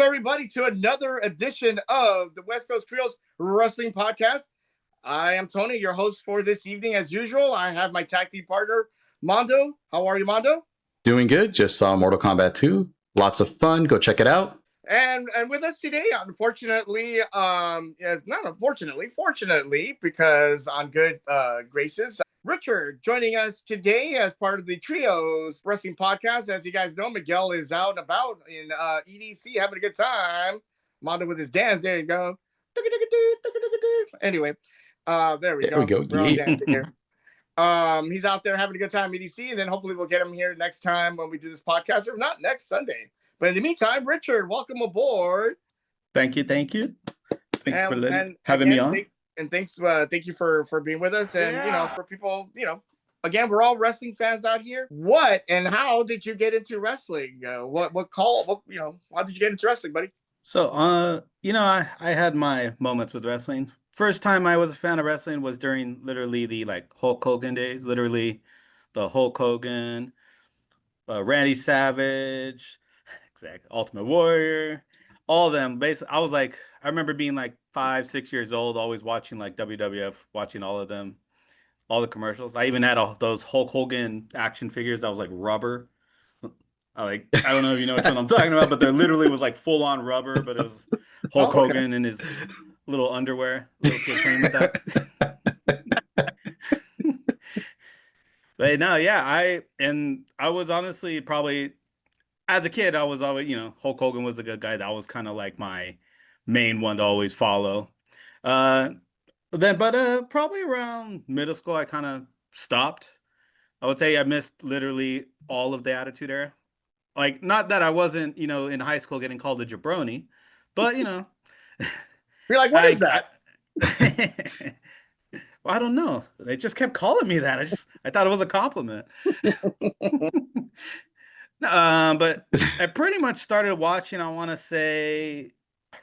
everybody, to another edition of the West Coast Trios Wrestling Podcast. I am Tony, your host for this evening. As usual, I have my tag team partner, Mondo. How are you, Mondo? Doing good. Just saw Mortal Kombat 2. Lots of fun. Go check it out. And with us today, unfortunately, not unfortunately, fortunately, because on good graces, Richard joining us today as part of the Trios Wrestling Podcast. As you guys know, Miguel is out and about in EDC having a good time. Mondo with his dance. There you go. Anyway, there we go. We're all dancing here. He's out there having a good time, EDC, and then hopefully we'll get him here next time when we do this podcast, or not next Sunday. But in the meantime, Richard, welcome aboard. Thank you. Thank you for having me on. Thank you for being with us. And for people, again, we're all wrestling fans out here. What and how did you get into wrestling? How did you get into wrestling, buddy? So, I had my moments with wrestling. First time I was a fan of wrestling was during literally the Hulk Hogan days. Literally, the Hulk Hogan, Randy Savage. Exactly. Ultimate Warrior, all of them. Basically, I remember being 5, 6 years old, always watching WWF, watching all of them, all the commercials. I even had all those Hulk Hogan action figures that was rubber. I don't know if you know what I'm talking about, but there literally was full on rubber, but it was Hulk Hogan in his little underwear. Little kid playing with that. But no, yeah, I was honestly probably. As a kid, I was always, Hulk Hogan was the good guy. That was kind of my main one to always follow. But probably around middle school, I kind of stopped. I would say I missed literally all of the Attitude Era. Not that I wasn't, in high school getting called a jabroni, but, You're like, what is that? Well, I don't know. They just kept calling me that. I thought it was a compliment. But I pretty much started watching, I want to say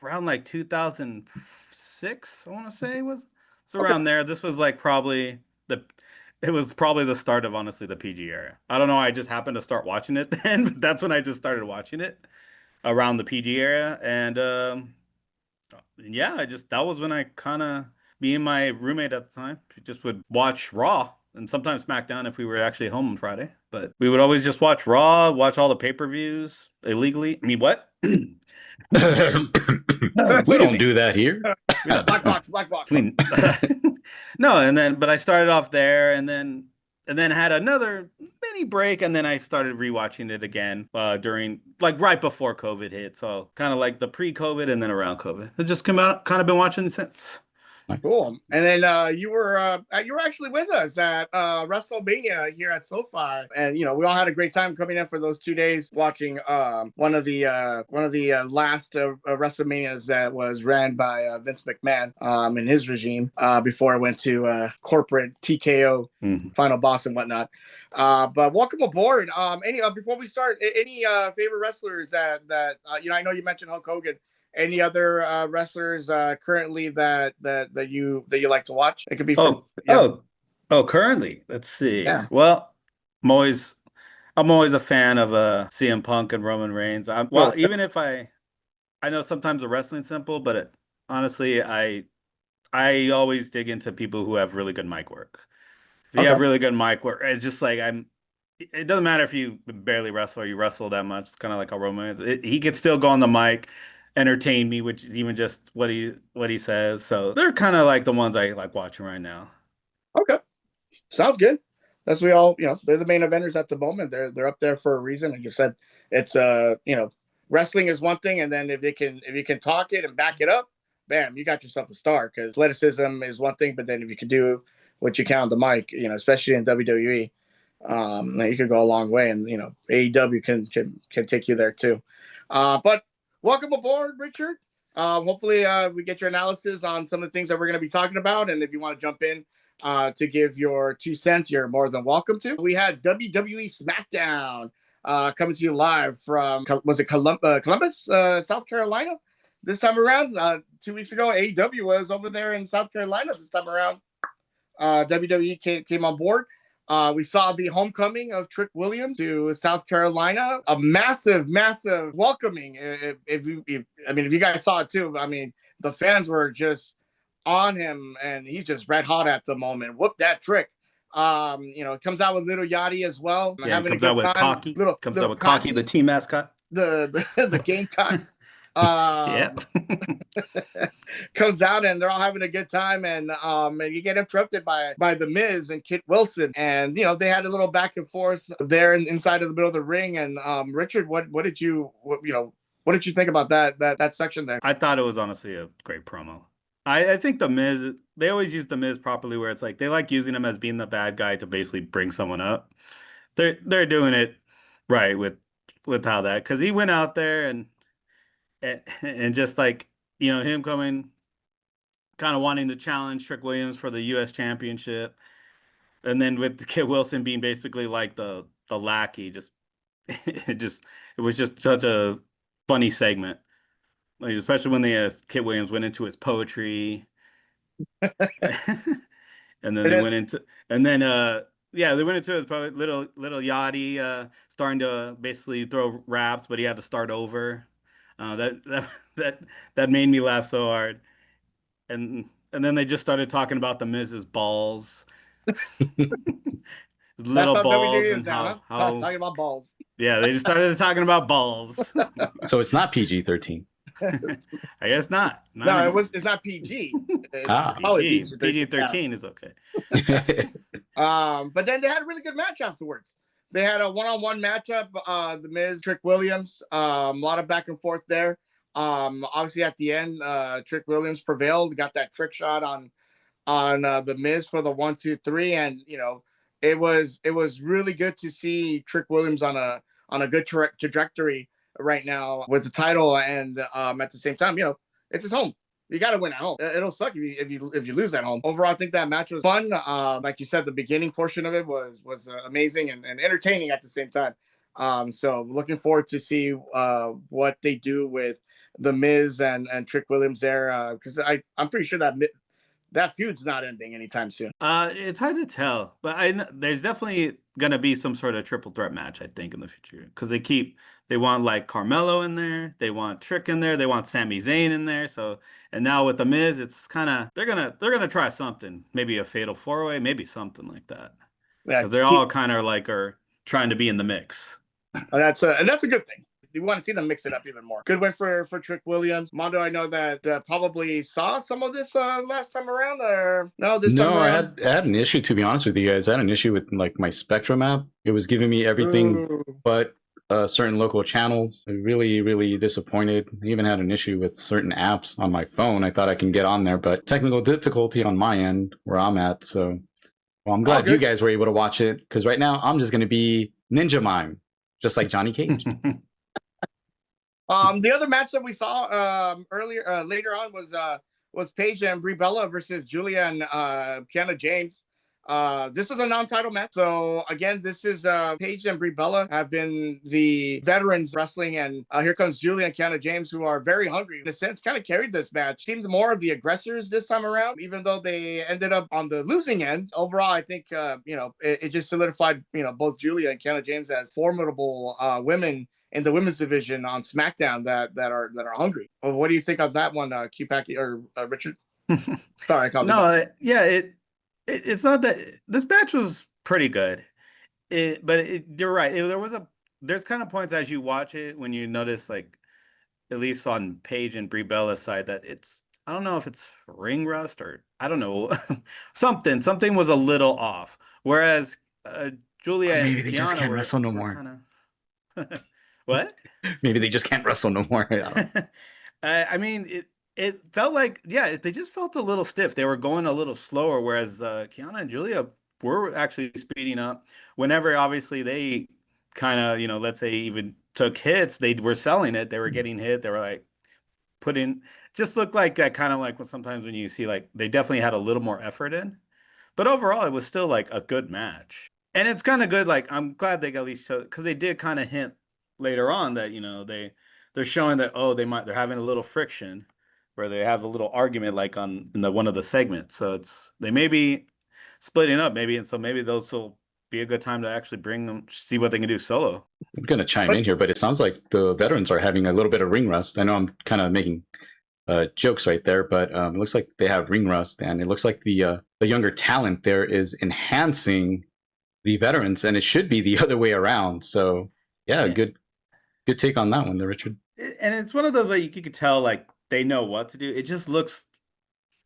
around 2006, I want to say was around there. This was probably the start of, honestly, the PG era. I don't know. I just happened to start watching it then, but that's when I just started watching it around the PG era. And, that was when I me and my roommate at the time, just would watch Raw. And sometimes SmackDown if we were actually home on Friday. But we would always just watch Raw, watch all the pay-per-views illegally. I mean, what? We don't do that here. Black box. Clean. No, but I started off there and then had another mini break, and then I started rewatching it again during right before COVID hit. So kind of the pre-COVID and then around COVID. I just kind of been watching since. Cool. And then you were actually with us at WrestleMania here at SoFi, and we all had a great time coming in for those 2 days watching one of the last WrestleManias that was ran by Vince McMahon in his regime before it went to corporate TKO Final Boss and whatnot. But welcome aboard. Before we start, any favorite wrestlers that I know you mentioned Hulk Hogan. Any other wrestlers currently that you like to watch? It could be currently. Let's see. Yeah. Well, I'm always a fan of CM Punk and Roman Reigns. Even if I know sometimes the wrestling's simple, but honestly, I always dig into people who have really good mic work. If you have really good mic work, it's just it doesn't matter if you barely wrestle or you wrestle that much. It's kind of like a Roman. He could still go on the mic, entertain me, which is even just what he says. So they're kind of the ones I like watching right now. Okay, sounds good. That's we all they're the main eventers at the moment. They're up there for a reason. Like you said, it's wrestling is one thing, and then if you can talk it and back it up, bam, you got yourself a star. Because athleticism is one thing, but then if you can do what you can on the mic, especially in WWE, you could go a long way, and AEW can take you there too. But welcome aboard, Richard. Hopefully we get your analysis on some of the things that we're going to be talking about. And if you want to jump in to give your 2 cents, you're more than welcome to. We had WWE SmackDown coming to you live from, was it Columbus, South Carolina? This time around, 2 weeks ago, AEW was over there in South Carolina. This time around, WWE came on board. We saw the homecoming of Trick Williams to South Carolina. A massive, massive welcoming. If you guys saw it too, I mean, the fans were just on him, and he's just red hot at the moment. Whoop that trick. Comes out with Little Yachty as well. Yeah, he Having a comes out good with time. Cocky. Little Comes little out with Cocky, the team mascot. the Gamecock. Yeah. Comes out and they're all having a good time, and you get interrupted by the Miz and Kit Wilson, and they had a little back and forth there inside of the middle of the ring. And Richard, what did you think about that section there? I thought it was honestly a great promo. I think the Miz, they always use the Miz properly, where it's like they like using him as being the bad guy to basically bring someone up. They're doing it right with how that, because he went out there and just like him coming, kind of wanting to challenge Trick Williams for the U.S. Championship, and then with Kit Wilson being basically like the lackey, it was just such a funny segment. Like, especially when Kit Williams went into his poetry, and then they went into his little Yachty starting to basically throw raps, but he had to start over. That made me laugh so hard, and then they just started talking about the Miz's balls, his little balls, and now, how talking about balls. Yeah, they just started talking about balls. So it's not PG-13. I guess not. No, it's not PG. It's PG. PG-13 is okay. But then they had a really good match afterwards. They had a one-on-one matchup. The Miz, Trick Williams. A lot of back and forth there. Obviously at the end, Trick Williams prevailed. Got that trick shot on the Miz for the 1, 2, 3, and it was really good to see Trick Williams on a good trajectory right now with the title, and at the same time, it's his home. You got to win at home. It'll suck if you lose at home. Overall, I think that match was fun. Like you said, the beginning portion of it was amazing and entertaining at the same time. So looking forward to see what they do with the Miz and Trick Williams there, because I'm pretty sure that feud's not ending anytime soon. It's hard to tell, but there's definitely gonna be some sort of triple threat match, I think, in the future, because they want like Carmelo in there, they want Trick in there, they want Sami Zayn in there. So, and now with the Miz, it's kind of they're gonna try something, maybe a fatal 4-way, maybe something like that, because they're all kind of like are trying to be in the mix. And that's a good thing. You want to see them mix it up even more. Good win for Trick Williams. Mondo, I know that probably saw some of this last time around, or no? No, I had an issue, to be honest with you guys. I had an issue with like my Spectrum app. It was giving me everything but certain local channels. Really, really disappointed. I even had an issue with certain apps on my phone. I thought I can get on there, but technical difficulty on my end where I'm at. So, well, I'm glad you guys were able to watch it, because right now I'm just going to be Ninja Mime, just like Johnny Cage. The other match that we saw later on was Paige and Brie Bella versus Julia and Kiana James. This was a non-title match. So again, this is Paige and Brie Bella have been the veterans wrestling, and here comes Julia and Kiana James, who are very hungry. In a sense, kind of carried this match. Seemed more of the aggressors this time around, even though they ended up on the losing end. Overall, I think it just solidified both Julia and Kiana James as formidable women in the women's division on SmackDown that are hungry. Well, what do you think of that one, Q-Packy or Richard? Sorry, I called it's not that this match was pretty good, but you're right. There's kind of points as you watch it when you notice, like, at least on Paige and Brie Bella's side, that I don't know if it's ring rust or I don't know, something was a little off. Whereas Julia, maybe and they Kiana just can't wrestle no more. Kinda... What? Maybe they just can't wrestle no more. I mean, it felt like, they just felt a little stiff. They were going a little slower, whereas Kiana and Julia were actually speeding up. Whenever, obviously, they kind of, let's say even took hits, they were selling it. They were getting hit. They were like just looked like that, kind of like sometimes when you see, like, they definitely had a little more effort in. But overall, it was still like a good match. And it's kind of good. Like, I'm glad they at least showed, because they did kind of hint later on that they're showing that they're having a little friction, where they have a little argument, like in one of the segments. So they may be splitting up, maybe, and so maybe those will be a good time to actually bring them, see what they can do solo. I'm gonna chime in here, but it sounds like the veterans are having a little bit of ring rust. I know I'm kind of making jokes right there, but it looks like they have ring rust, and it looks like the younger talent there is enhancing the veterans, and it should be the other way around. So yeah, good take on that one there, Richard. And it's one of those like you could tell like they know what to do. It just looked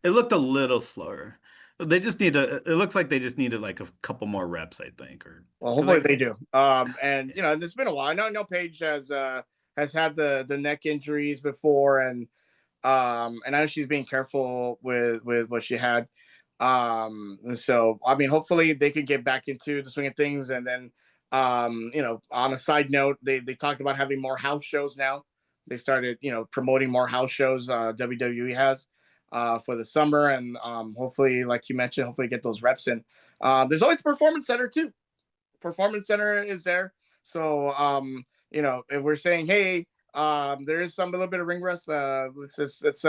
a little slower. They just need to. It looks like they just needed like a couple more reps, I think. Or Well, hopefully they do. And you know, it's been a while. I know Paige has had the neck injuries before, and I know she's being careful with what she had. So I mean, hopefully they can get back into the swing of things. And then, you know, on a side note, they talked about having more house shows now. They started, you know, promoting more house shows. WWE has for the summer, and hopefully, like you mentioned, hopefully get those reps in. There's always Performance Center too. Performance Center is there, so you know, if we're saying, hey, there is some a little bit of ring rust, it's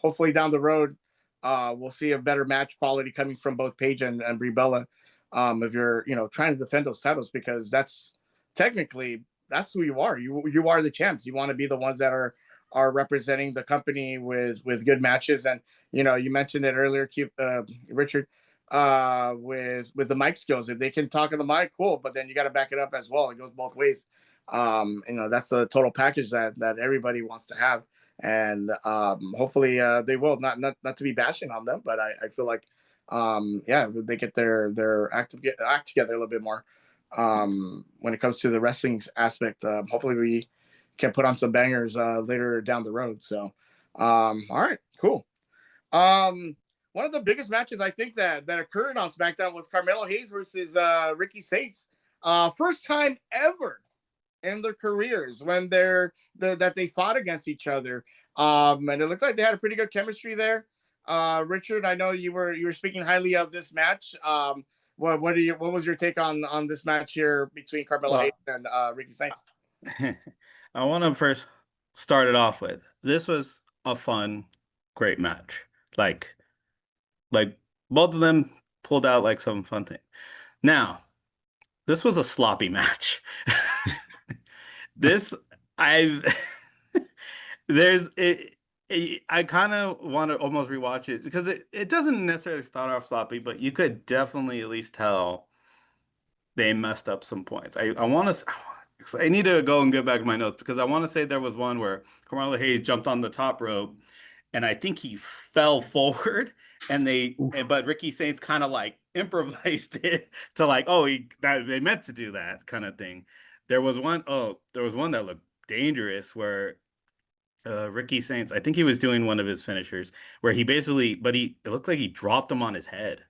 hopefully down the road, we'll see a better match quality coming from both Paige and Brie Bella. If you're, you know, trying to defend those titles, because that's technically that's who you are. You are the champs. You want to be the ones that are representing the company with good matches. And you know, you mentioned it earlier, Richard, with the mic skills. If they can talk on the mic, cool. But then you got to back it up as well. It goes both ways. You know, that's the total package that everybody wants to have. And hopefully they will. Not to be bashing on them, but I feel like yeah, they get their act together a little bit more when it comes to the wrestling aspect. Hopefully we can put on some bangers later down the road. So all right, cool. One of the biggest matches I think that occurred on SmackDown was Carmelo Hayes versus Ricky Saints. First time ever in their careers when that they fought against each other. And it looked like they had a pretty good chemistry there. Richard, I know you were speaking highly of this match. What was your take on this match here between Carmelo Hayes and Ricky Saints? I want to first start it off with, this was a fun, great match. Like both of them pulled out like some fun thing. Now, this was a sloppy match. This I've there's it. I kind of want to almost rewatch it because it doesn't necessarily start off sloppy, but you could definitely at least tell they messed up some points. I need to go and get back to my notes because I want to say there was one where Carmelo Hayes jumped on the top rope and I think he fell forward but Ricky Saints kind of like improvised it to like, they meant to do that kind of thing. There was one that looked dangerous where Ricky Saints, I think he was doing one of his finishers where it looked like he dropped him on his head.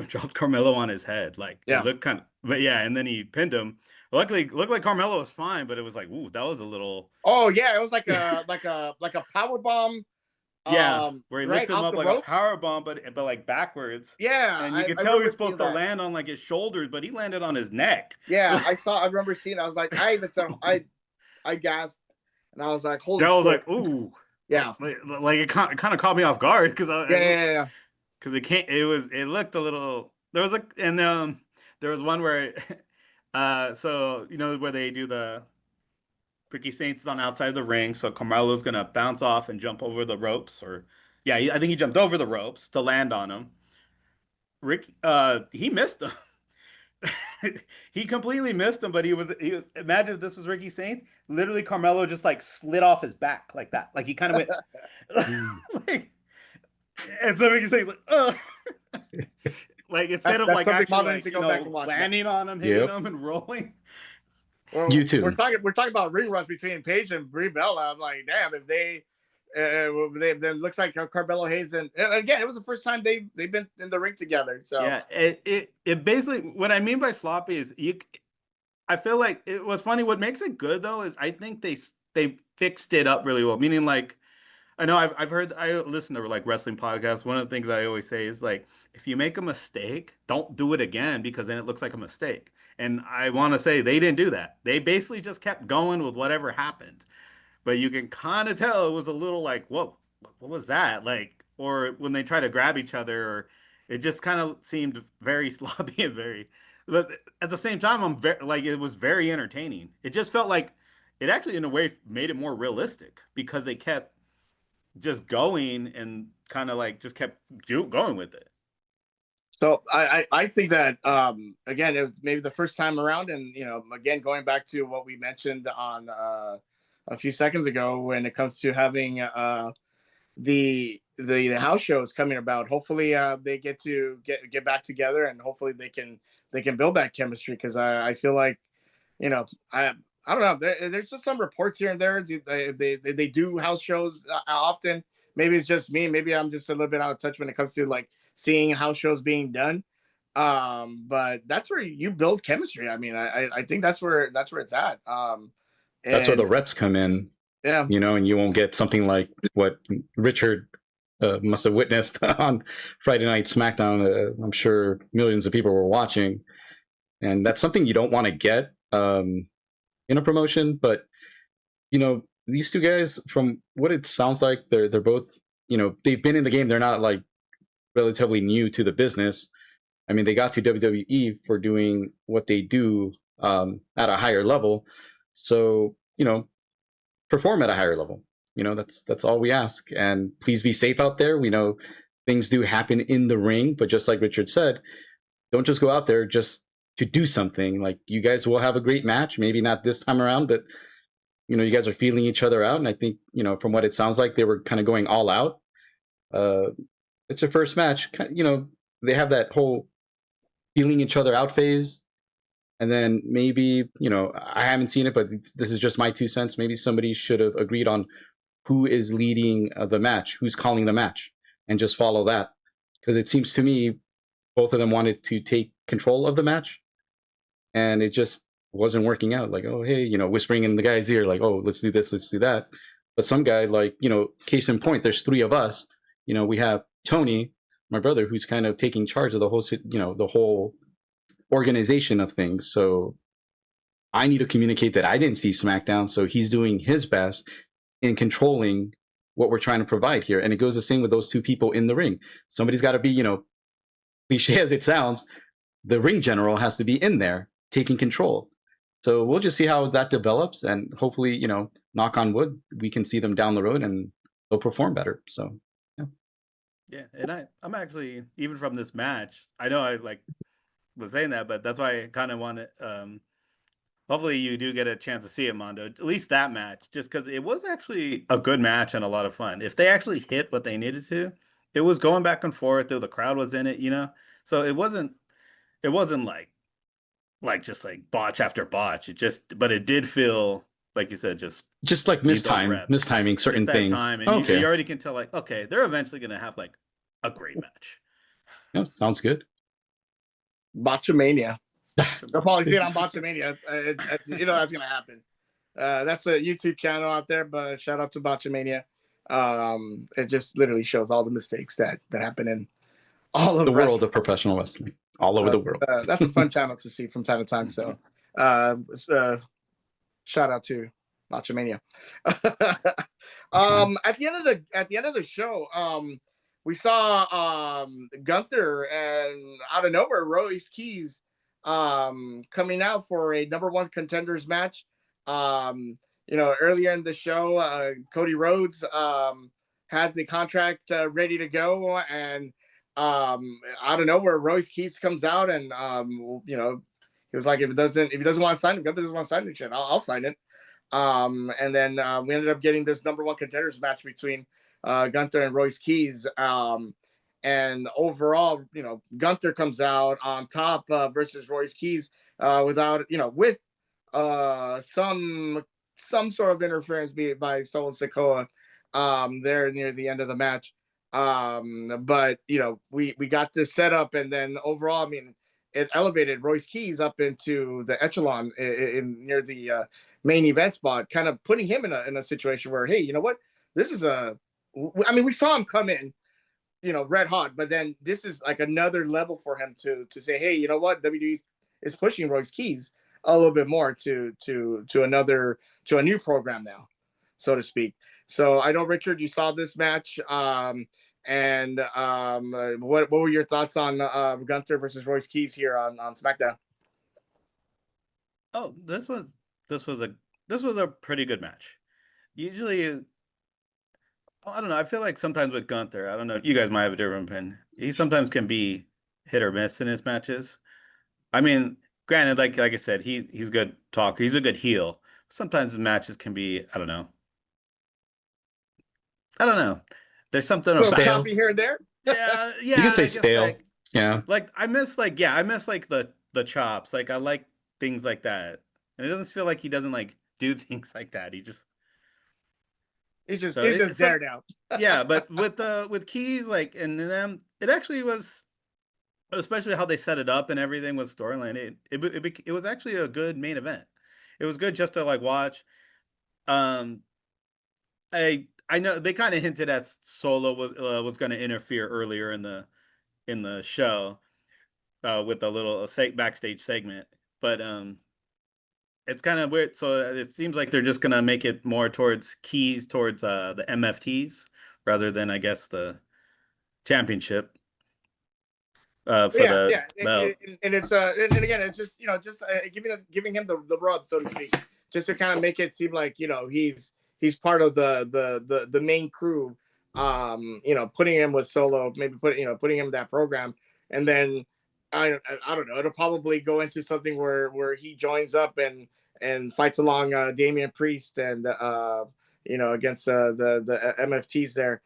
Dropped Carmelo on his head. Like, yeah. It looked and then he pinned him. Luckily, looked like Carmelo was fine, but it was like, ooh, that was a little. Oh yeah, it was like a power bomb. Yeah, where he lifted him up like ropes. a power bomb, but like backwards. Yeah, and you could tell he was supposed to land on like his shoulders, but he landed on his neck. Yeah, I remember seeing it. I was like, I gasped, and I was like, holy shit. I was like, ooh, yeah, like it kind of caught me off guard because yeah. Because it looked a little. There was one where, so you know where they do the Ricky Saints on outside the ring, so Carmelo's gonna bounce off and jump over the ropes, I think he jumped over the ropes to land on him. He missed him. He completely missed him, but he was. Imagine if this was Ricky Saints. Literally, Carmelo just like slid off his back like that. Like he kind of went like. And so Ricky Saints like, ugh. Like instead of like actually like, landing on him, hitting him, and rolling. Well, you too. We're talking about ring rust between Paige and Brie Bella. I'm like, damn, if they then looks like Carmelo Hayes and again, it was the first time they've been in the ring together. So yeah, it basically, what I mean by sloppy is I feel like it was funny. What makes it good though is I think they fixed it up really well. Meaning like, I know I listen to like wrestling podcasts. One of the things I always say is like, if you make a mistake, don't do it again because then it looks like a mistake. And I want to say they didn't do that. They basically just kept going with whatever happened. But you can kind of tell it was a little like, whoa, what was that? Like, or when they try to grab each other, or it just kind of seemed very sloppy and very But at the same time, I'm very like it was very entertaining. It just felt like it actually, in a way, made it more realistic because they kept just going and kind of like just kept going with it. So I think that again it was maybe the first time around, and again going back to what we mentioned on a few seconds ago when it comes to having the house shows coming about. Hopefully they get to get back together, and hopefully they can build that chemistry, because I feel like I don't know, there's just some reports here and there. They do house shows often. Maybe it's just me, maybe I'm just a little bit out of touch when it comes to like seeing house shows being done. But that's where you build chemistry. I mean, I think that's where it's at. That's where the And reps come in, yeah, and you won't get something like what Richard must have witnessed on Friday Night SmackDown. I'm sure millions of people were watching, and that's something you don't want to get in a promotion. But these two guys, from what it sounds like, they're both, they've been in the game. They're not like relatively new to the business. I mean, they got to WWE for doing what they do at a higher level. So, perform at a higher level. That's all we ask. And please be safe out there. We know things do happen in the ring, but just like Richard said, don't just go out there just to do something. Like, you guys will have a great match. Maybe not this time around, but you guys are feeling each other out. And I think, from what it sounds like, they were kind of going all out. It's their first match. They have that whole feeling each other out phase. And then maybe, I haven't seen it, but this is just my 2 cents. Maybe somebody should have agreed on who is leading the match, who's calling the match, and just follow that. Because it seems to me both of them wanted to take control of the match, and it just wasn't working out. Like, oh, hey, whispering in the guy's ear, like, oh, let's do this, let's do that. But some guy, like, case in point, there's 3 of us. We have Tony, my brother, who's kind of taking charge of the whole, the whole organization of things. So I need to communicate that I didn't see SmackDown, so he's doing his best in controlling what we're trying to provide here. And it goes the same with those 2 people in the ring. Somebody's got to be, cliche as it sounds, the ring general has to be in there taking control. So we'll just see how that develops, and hopefully, knock on wood, we can see them down the road and they'll perform better. So Yeah, and I'm actually, even from this match, I know I was saying that, but that's why I kind of want to. Hopefully, you do get a chance to see it, Mondo. At least that match, just because it was actually a good match and a lot of fun. If they actually hit what they needed to, it was going back and forth. The crowd was in it, So it wasn't like just like botch after botch. But it did feel like you said, just like mistiming certain things. Time, and you already can tell, like, okay, they're eventually going to have like a great match. Yeah, sounds good. Botchamania. They'll probably see it on Botchamania. That's going to happen. That's a YouTube channel out there, but shout out to Botchamania. It just literally shows all the mistakes that happen in all of the world of professional wrestling, all over the world. That's a fun channel to see from time to time. So, shout out to Botchamania. At the end of the show, we saw Gunther, and out of nowhere, Royce Keys coming out for a number 1 contenders match. Earlier in the show, Cody Rhodes had the contract ready to go, and out of nowhere, Royce Keys comes out, and he was like, if he doesn't want to sign it, Gunther doesn't want to sign it, shit, I'll sign it. And then we ended up getting this number 1 contenders match between Gunther and Royce Keys. And overall, Gunther comes out on top versus Royce Keys without, with some sort of interference by Solo Sikoa there near the end of the match. But we got this set up, and then overall, I mean, it elevated Royce Keys up into the echelon in near the main event spot, kind of putting him in a situation where, hey, you know what, this is we saw him come in, red hot, but then this is like another level for him to say, hey, you know what, WWE is pushing Royce Keys a little bit more to a new program now, so to speak. So I know, Richard, you saw this match, and what were your thoughts on Gunther versus Royce Keys here on SmackDown? Oh, this was a pretty good match. Usually, I don't know. I feel like sometimes with Gunther, I don't know. You guys might have a different opinion. He sometimes can be hit or miss in his matches. I mean, granted, like I said, he's good talker. He's a good heel. Sometimes his matches can be, I don't know. I don't know. There's something A little about Stale. choppy here and there. yeah, You can say I guess, stale. Yeah. I miss the chops. Like I like things like that. And it doesn't feel like he doesn't like do things like that. He just He's just so he's it, just there now. yeah, but with Keys like and them, it actually was especially how they set it up and everything with storyline. It was actually a good main event. It was good just to like watch. Um, I know they kind of hinted at Solo was going to interfere earlier in the show with a little backstage segment, but it's kind of weird. So it seems like they're just going to make it more towards Keys towards the MFTs rather than I guess the championship for Yeah, the yeah, belt. and it's and again, it's just just giving him the rub, so to speak, just to kind of make it seem like he's part of the main crew. Putting him with Solo, maybe putting him in that program, and then I don't know. It'll probably go into something where he joins up and fights along Damian Priest and against the MFTs there.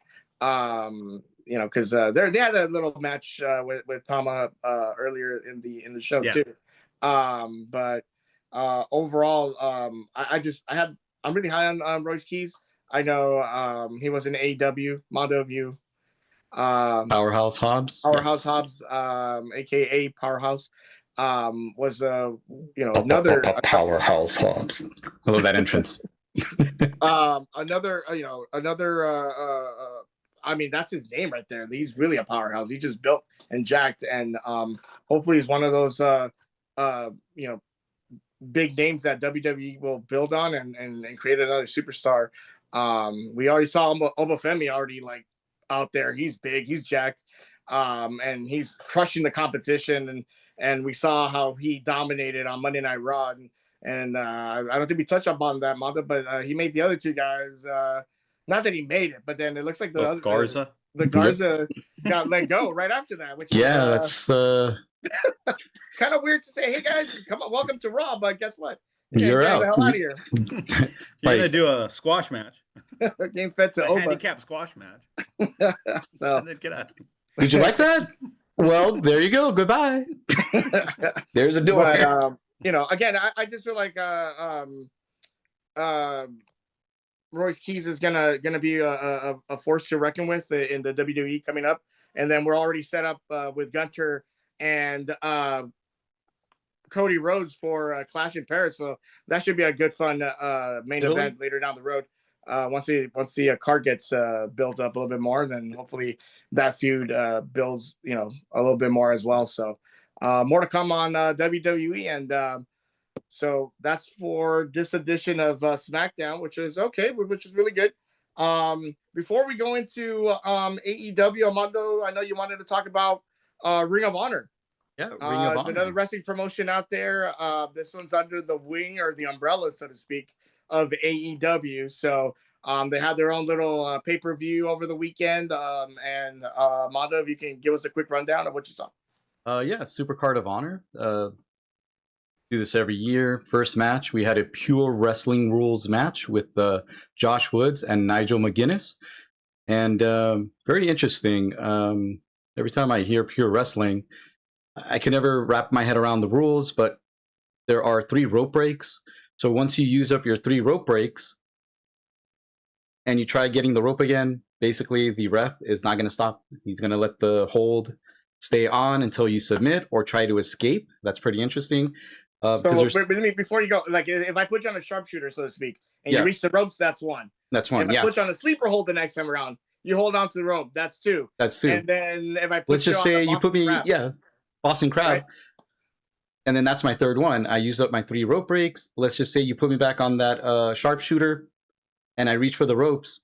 Because they had a little match with Tama earlier in the show Yeah. too. But overall, I'm really high on Royce Keys. I know he was in AEW, Mondo View, Powerhouse Hobbs. Powerhouse Yes. Hobbs, aka Powerhouse, was another Powerhouse Hobbs. I love that entrance. another I mean, that's his name right there. He's really a powerhouse. He just built and jacked, and hopefully he's one of those big names that WWE will build on and create another superstar. We already saw Obafemi already like out there. He's big, he's jacked, and he's crushing the competition. And we saw how he dominated on Monday Night Raw. And I don't think we touched upon that, Manda, but he made the other two guys. Not that he made it, but then it looks like Those Garza. the Garza got let go right after that, which Yeah, is, that's kind of weird to say. Hey guys, come on, welcome to Raw, but guess what? You're Get out. the hell out of here. You're Like- gonna do a squash match, Game fed to a Oba. handicap squash match, So and then get out. Did you like that? Well, there you go. Goodbye. There's a door. but again, I just feel like Royce Keys is gonna be a force to reckon with in the WWE coming up, and then we're already set up with Gunter and Cody Rhodes for Clash in Paris, so that should be a good fun main Italy? event later down the road. Once the card gets built up a little bit more, then hopefully that feud builds a little bit more as well. So more to come on WWE, and so that's for this edition of SmackDown, which is okay, which is really good. Before we go into AEW, Armando, I know you wanted to talk about Ring of Honor. Yeah, Ring of It's Honor. another wrestling promotion out there. This one's under the wing or the umbrella, so to speak, of AEW. So they had their own little pay-per-view over the weekend. And Armando, if you can give us a quick rundown of what you saw. Yeah, Super Card of Honor. Do this every year. First match, we had a pure wrestling rules match with Josh Woods and Nigel McGuinness, and very interesting. Every time I hear pure wrestling, I can never wrap my head around the rules, but there are 3 rope breaks. So once you use up your 3 rope breaks and you try getting the rope again, basically the ref is not going to stop. He's going to let the hold stay on until you submit or try to escape. That's pretty interesting. So before you go, like if I put you on a sharpshooter, so to speak, and Yeah. you reach the ropes, that's 1. That's If 1. I Yeah, put you on a sleeper hold the next time around, you hold on to the rope, that's 2. that's 2. And then if I put Let's just on say the you put me, Boston Crab, Boston Crab. Right. And then that's my 3rd one. I use up my 3 rope breaks. Let's just say you put me back on that sharpshooter and I reach for the ropes.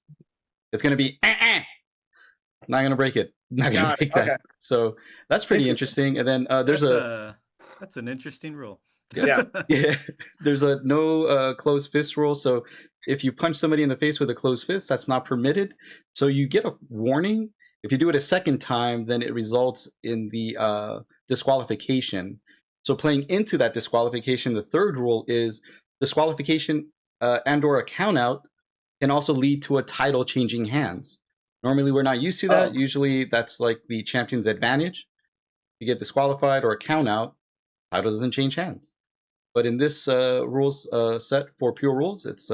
It's going to be, not going to break it. Not going to break that. Okay. So that's pretty interesting. And then That's an interesting rule. Yeah. Yeah, there's a no closed fist rule. So if you punch somebody in the face with a closed fist, that's not permitted. So you get a warning. If you do it a second time, then it results in the disqualification. So playing into that disqualification, the third rule is disqualification and/or a countout can also lead to a title changing hands. Normally, we're not used to that. Oh. Usually, that's like the champion's advantage. You get disqualified or a countout, title doesn't change hands. But in this rules set for pure rules, it's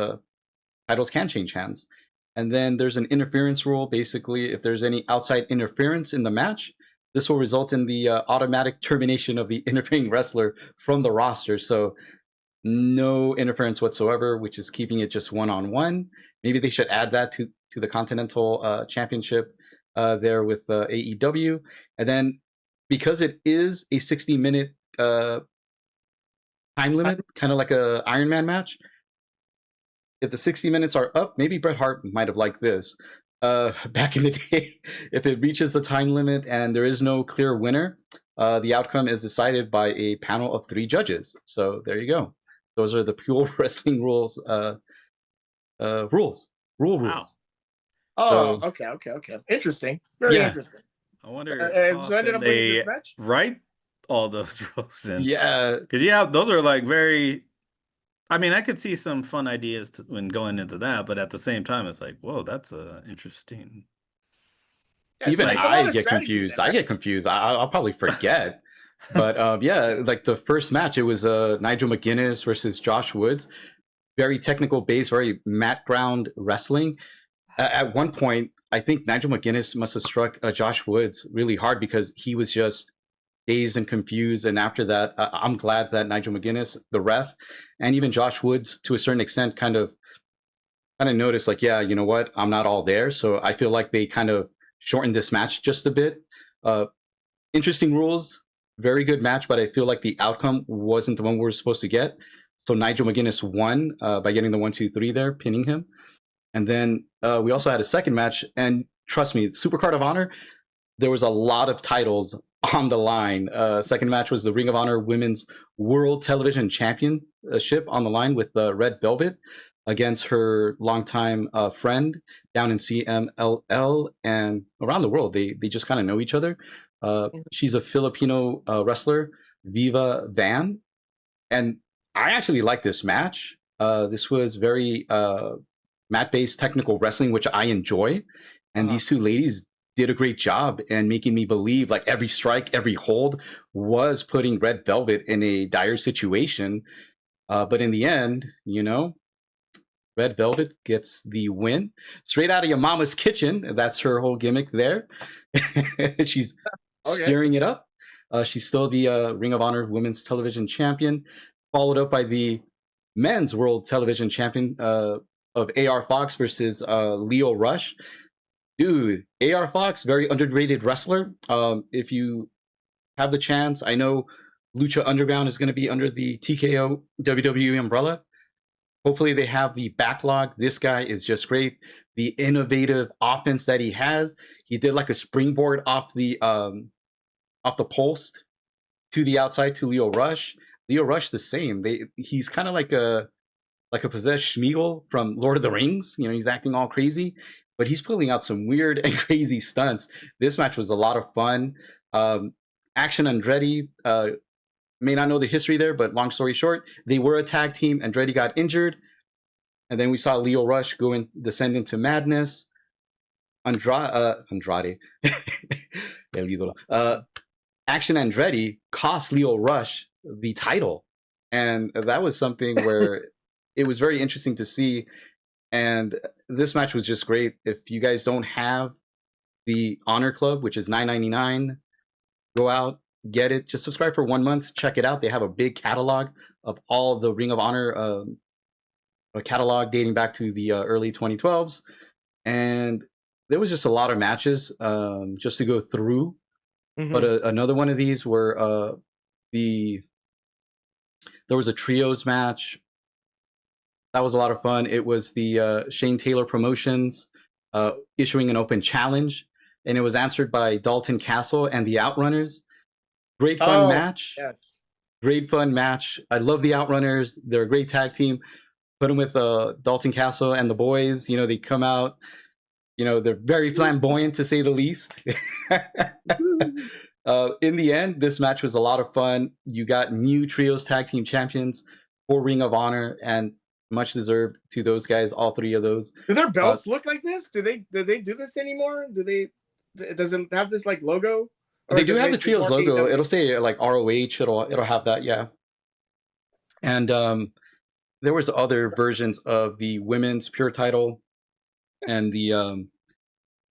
titles can change hands. And then there's an interference rule. Basically, if there's any outside interference in the match, this will result in the automatic termination of the interfering wrestler from the roster. So no interference whatsoever, which is keeping it just one-on-one. Maybe they should add that to the Continental Championship there with AEW. And then because it is a 60-minute time limit, kind of like a Iron Man match, if the 60 minutes are up, maybe Bret Hart might have liked this. Back in the day, if it reaches the time limit and there is no clear winner, the outcome is decided by a panel of 3 judges. So there you go. Those are the pure wrestling rules. Rules. Wow. Oh, So- okay. Interesting. Very Yeah. interesting. I wonder So ended how up winning they this match. write all those rules in. Yeah, Because those are like very. I mean, I could see some fun ideas when going into that, but at the same time, it's like, whoa, that's interesting. Yeah, even so there's a lot I of get strategy confused. there, I right? get confused. I'll probably forget. But yeah, like the first match, it was Nigel McGuinness versus Josh Woods. Very technical based, very mat ground wrestling. At one point, I think Nigel McGuinness must have struck Josh Woods really hard because he was just dazed and confused. And after that, I'm glad that Nigel McGuinness, the ref, and even Josh Woods, to a certain extent, kind of noticed, like, yeah, you know what, I'm not all there. So I feel like they kind of shortened this match just a bit. Interesting rules, very good match, but I feel like the outcome wasn't the one we were supposed to get. So Nigel McGuinness won by getting the 1-2-3 there, pinning him. And then we also had a second match, and trust me, Supercard of Honor, there was a lot of titles on the line. Second match was the Ring of Honor Women's World Television Championship on the line with Red Velvet against her longtime friend down in CMLL and around the world. They just kind of know each other. She's a Filipino wrestler, Viva Van. And I actually like this match. This was very mat-based technical wrestling, which I enjoy. And these two ladies did a great job in making me believe like every strike, every hold was putting Red Velvet in a dire situation. But in the end, you know, Red Velvet gets the win straight out of your mama's kitchen. That's her whole gimmick there. She's stirring it up. She's still the Ring of Honor Women's Television Champion, followed up by the Men's World Television Champion of AR Fox versus Leo Rush. Dude, AR Fox, very underrated wrestler. If you have the chance, I know Lucha Underground is going to be under the TKO WWE umbrella. Hopefully they have the backlog. This guy is just great. The innovative offense that he has. He did like a springboard off the post to the outside to Leo Rush. Leo Rush the same. He's kind of like a possessed Schmeagol from Lord of the Rings. You know, he's acting all crazy, but he's pulling out some weird and crazy stunts. This match was a lot of fun. Action Andretti, may not know the history there, but long story short, they were a tag team. Andretti got injured, and then we saw Leo Rush descend into madness. Andrade. El ídolo. Action Andretti cost Leo Rush the title, and that was something where it was very interesting to see. And this match was just great. If you guys don't have the Honor Club, which is $9.99, go out, get it. Just subscribe for 1 month. Check it out. They have a big catalog of all the Ring of Honor catalog dating back to the early 2012s. And there was just a lot of matches just to go through. Mhm. But another one of these were there was a trios match. That was a lot of fun. It was the Shane Taylor Promotions issuing an open challenge, and it was answered by Dalton Castle and the Outrunners. Great fun match. Yes. Great fun match. I love the Outrunners. They're a great tag team. Put them with Dalton Castle and the boys. You know, they come out. You know, they're very flamboyant to say the least. In the end, this match was a lot of fun. You got new trios tag team champions for Ring of Honor, and much deserved to those guys. All three of those. Do their belts look like this? Do they do this anymore? Does it have this like logo? Or They is do it have the based trios more logo. AEW? It'll say like ROH. It'll have that. Yeah. And there was other versions of the women's pure title, and the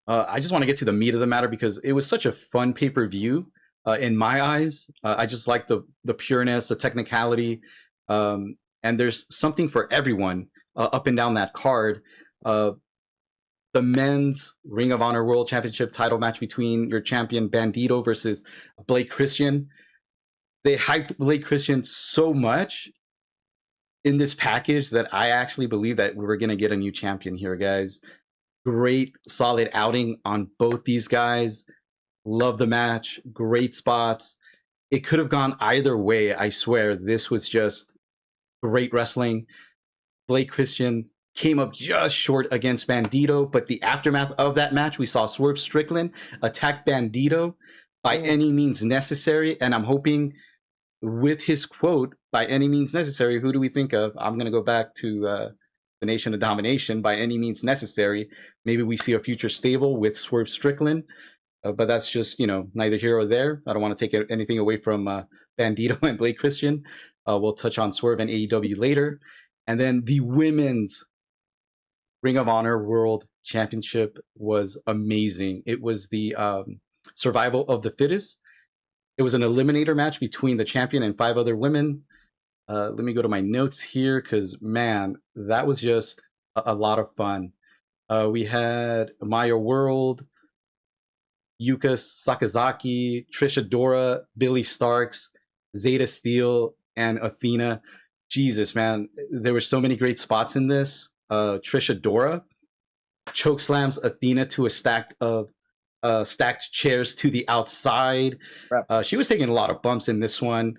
I just want to get to the meat of the matter because it was such a fun pay-per-view in my eyes. I just like the pureness, the technicality, and there's something for everyone up and down that card. The men's Ring of Honor World Championship title match between your champion Bandito versus Blake Christian. They hyped Blake Christian so much in this package that I actually believe that we were going to get a new champion here, guys. Great, solid outing on both these guys. Love the match. Great spots. It could have gone either way. I swear, this was just great wrestling. Blake Christian came up just short against Bandito, but the aftermath of that match, we saw Swerve Strickland attack Bandito by any means necessary, and I'm hoping with his quote, by any means necessary, who do we think of? I'm going to go back to the Nation of Domination, by any means necessary. Maybe we see a future stable with Swerve Strickland, but that's just, you know, neither here or there. I don't want to take anything away from Bandito and Blake Christian. We'll touch on Swerve and AEW later. And then the women's Ring of Honor World Championship was amazing. It was the survival of the fittest. It was an eliminator match between the champion and 5 other women. Let me go to my notes here because, man, that was just a lot of fun. We had Maya World, Yuka Sakazaki, Trisha Dora, Billy Starks, Zeta Steel, and Athena. Jesus, man, there were so many great spots in this. Trisha Dora chokeslams Athena to a stacked chairs to the outside. She was taking a lot of bumps in this one,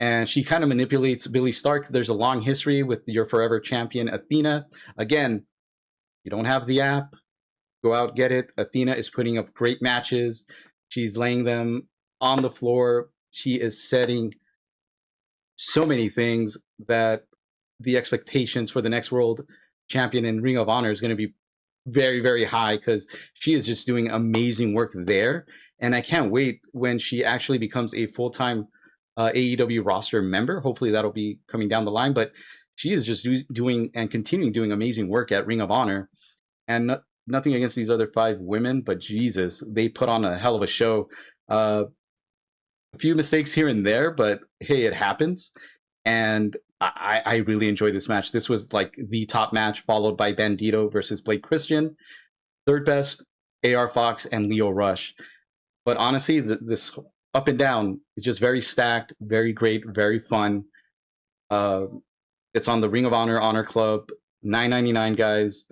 and she kind of manipulates Billy Stark. There's a long history with your forever champion, Athena. Again, you don't have the app, go out, get it. Athena is putting up great matches. She's laying them on the floor. She is setting so many things that the expectations for the next world champion in Ring of Honor is going to be very, very high because she is just doing amazing work there. And I can't wait when she actually becomes a full-time AEW roster member. Hopefully that'll be coming down the line. But she is just doing and continuing doing amazing work at Ring of Honor. And nothing against these other 5 women, but Jesus, they put on a hell of a show. A few mistakes here and there, but hey, it happens. And I really enjoyed this match. This was like the top match, followed by Bandito versus Blake Christian. Third best, AR Fox and Leo Rush. But honestly, this up and down is just very stacked, very great, very fun. It's on the Ring of Honor Honor Club, $9.99, guys.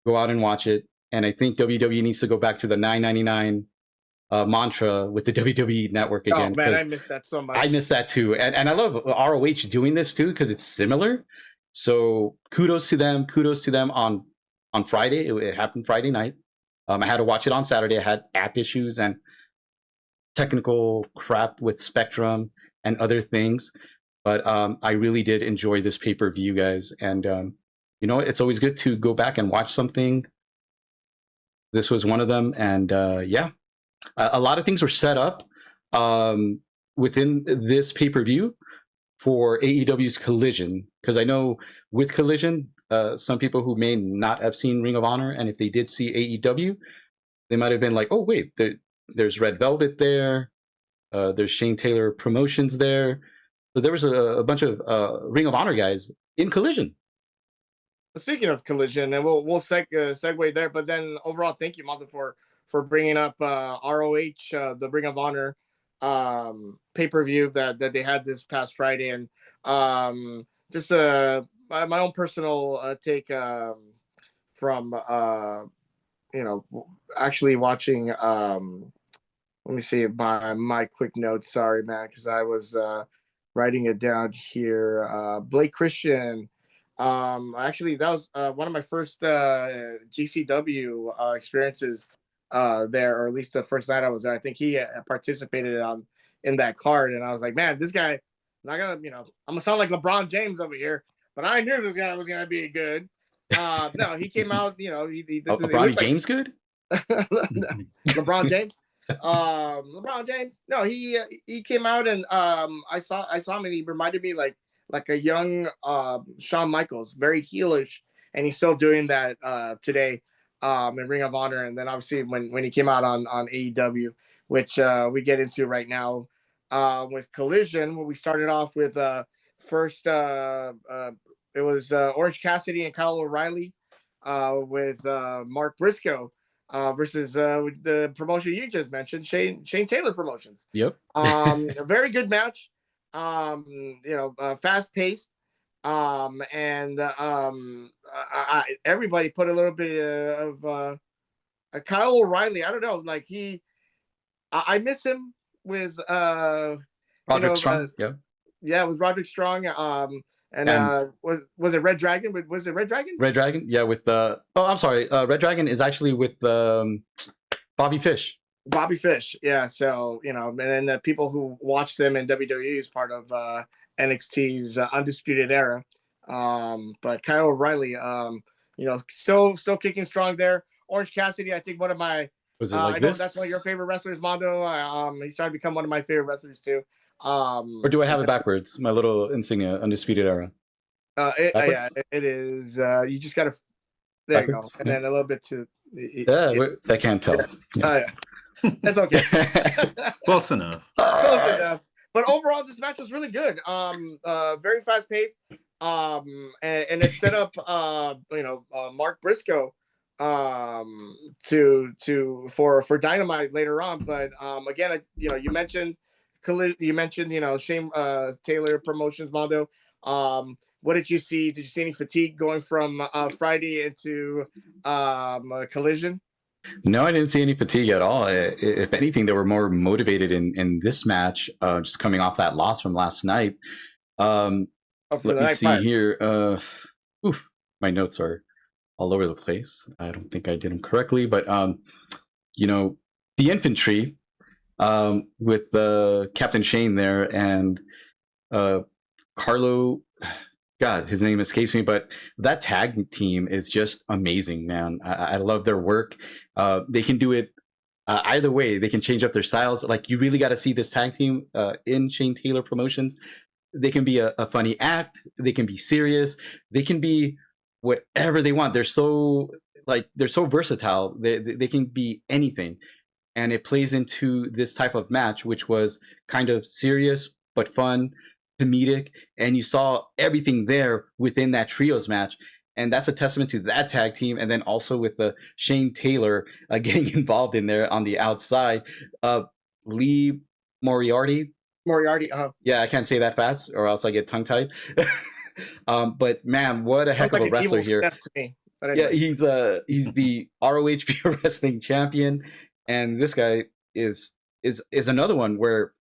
Go out and watch it. And I think WWE needs to go back to the $9.99 mantra with the WWE Network again. Oh man, I miss that so much. I miss that too, and I love ROH doing this too because it's similar. So kudos to them. Kudos to them on Friday. It happened Friday night. I had to watch it on Saturday. I had app issues and technical crap with Spectrum and other things, but I really did enjoy this pay-per-view, guys. And you know, it's always good to go back and watch something. This was one of them, and yeah. A lot of things were set up within this pay-per-view for AEW's Collision, because I know with Collision, some people who may not have seen Ring of Honor, and if they did see AEW, they might have been like, oh, wait, there's Red Velvet there, there's Shane Taylor Promotions there. So there was a bunch of Ring of Honor guys in Collision. Speaking of Collision, and we'll segue there, but then overall, thank you, Malta, for bringing up ROH, the Ring of Honor pay-per-view that they had this past Friday, and just my own personal take from you know, actually watching. Let me see my quick notes. Sorry, man, because I was writing it down here. Blake Christian. Actually, that was one of my first GCW experiences there, or at least the first night I was there. I think he participated in that card, and I was like, man, this guy. I'm not gonna, I'm gonna sound like LeBron James over here, but I knew this guy was gonna be good. No, he came out. He LeBron looked like James good? LeBron James. LeBron James. No, he came out and I saw him and he reminded me like a young Shawn Michaels, very heelish, and he's still doing that today in Ring of Honor. And then obviously when he came out on AEW, which we get into right now with Collision, where we started off with first it was Orange Cassidy and Kyle O'Reilly with Mark Briscoe versus the promotion you just mentioned, Shane Taylor Promotions. Yep. A very good match. Fast paced. And everybody put a little bit of Kyle O'Reilly. I don't know, like I miss him with Roderick Strong. Yeah, it was Roderick Strong. And was it Red Dragon? Was it Red Dragon? Red Dragon, yeah. With I'm sorry, Red Dragon is actually with Bobby Fish. Bobby Fish, yeah. So and then the people who watched them in WWE is part of NXT's Undisputed Era. But Kyle O'Reilly, still kicking strong there. Orange Cassidy, I think one of my was it like I this? know that's one of your favorite wrestlers, Mondo. He's starting to become one of my favorite wrestlers too. Or do I have it backwards? My little insignia, Undisputed Era. Yeah, it is. You just gotta. There backwards? You go, and then a little bit to. I can't tell. Yeah. That's okay. Close enough. Close enough. But overall, this match was really good. Very fast paced. And it set up Mark Briscoe for Dynamite later on. But again, you mentioned Shane Taylor Promotions, Mondo. What did you see? Did you see any fatigue going from Friday into Collision? No, I didn't see any fatigue at all. If anything, they were more motivated in this match, just coming off that loss from last night. Let me see here. My notes are all over the place. I don't think I did them correctly, but the infantry with Captain Shane there and Carlo. God, his name escapes me, but that tag team is just amazing, man. I love their work. They can do it either way. They can change up their styles. Like, you really got to see this tag team in Shane Taylor Promotions. They can be a funny act. They can be serious. They can be whatever they want. They're so versatile. They can be anything. And it plays into this type of match, which was kind of serious but fun, comedic, and you saw everything there within that trios match, and that's a testament to that tag team. And then also with the Shane Taylor getting involved in there on the outside. Lee Moriarty. Yeah, I can't say that fast or else I get tongue tied. But man, what a heck of a wrestler here. Yeah, he's the ROH Pure Wrestling champion, and this guy is another one where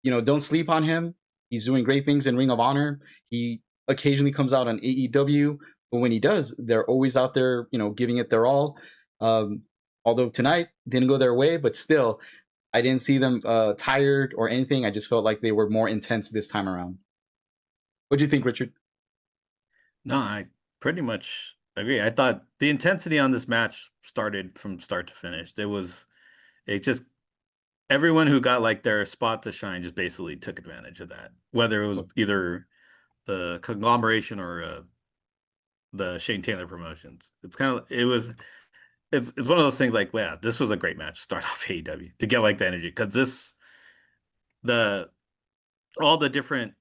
don't sleep on him. He's doing great things in Ring of Honor. He occasionally comes out on AEW, but when he does, they're always out there, giving it their all. Although tonight didn't go their way, but still, I didn't see them tired or anything. I just felt like they were more intense this time around. What do you think, Richard? No, I pretty much agree. I thought the intensity on this match started from start to finish. Everyone who got like their spot to shine just basically took advantage of that, whether it was either the conglomeration or the Shane Taylor Promotions. It's one of those things like, yeah, this was a great match to start off AEW to get like the energy, because all the different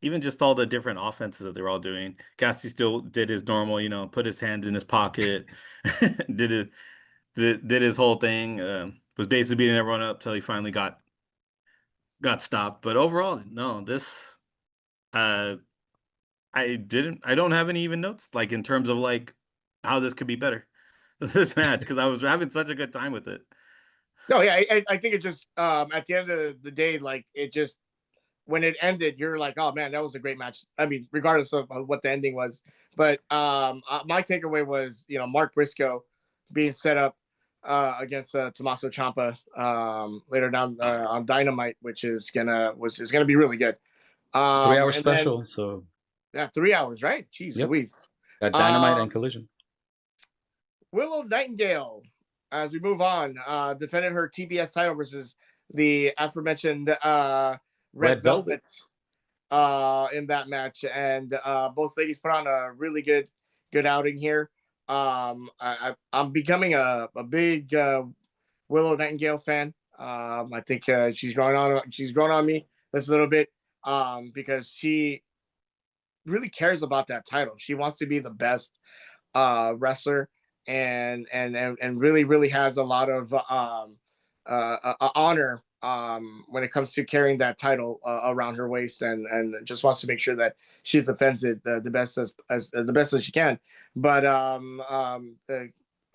even just all the different offenses that they were all doing. Cassie still did his normal, put his hand in his pocket, did his whole thing. Was basically beating everyone up till he finally got stopped. But overall, no, this I don't have any even notes like in terms of like how this could be better, this match, because I was having such a good time with it. No, yeah, I think it just at the end of the day, like it just when it ended, you're like, oh man, that was a great match. I mean, regardless of what the ending was, but my takeaway was, Mark Briscoe being set up against Tommaso Ciampa later down on Dynamite, which is gonna be really good. 3 hour And then special. So yeah, 3 hours, right? Jeez yep, Louise. got Dynamite Um, and Collision. Willow Nightingale, as we move on, defended her TBS title versus the aforementioned Red Red Velvet. Velvet in that match, and both ladies put on a really good outing here. I'm becoming a big Willow Nightingale fan. I think she's grown on me this little bit because she really cares about that title. She wants to be the best wrestler, and really has a lot of honor when it comes to carrying that title around her waist, and just wants to make sure that she defends it the best as the best as she can. But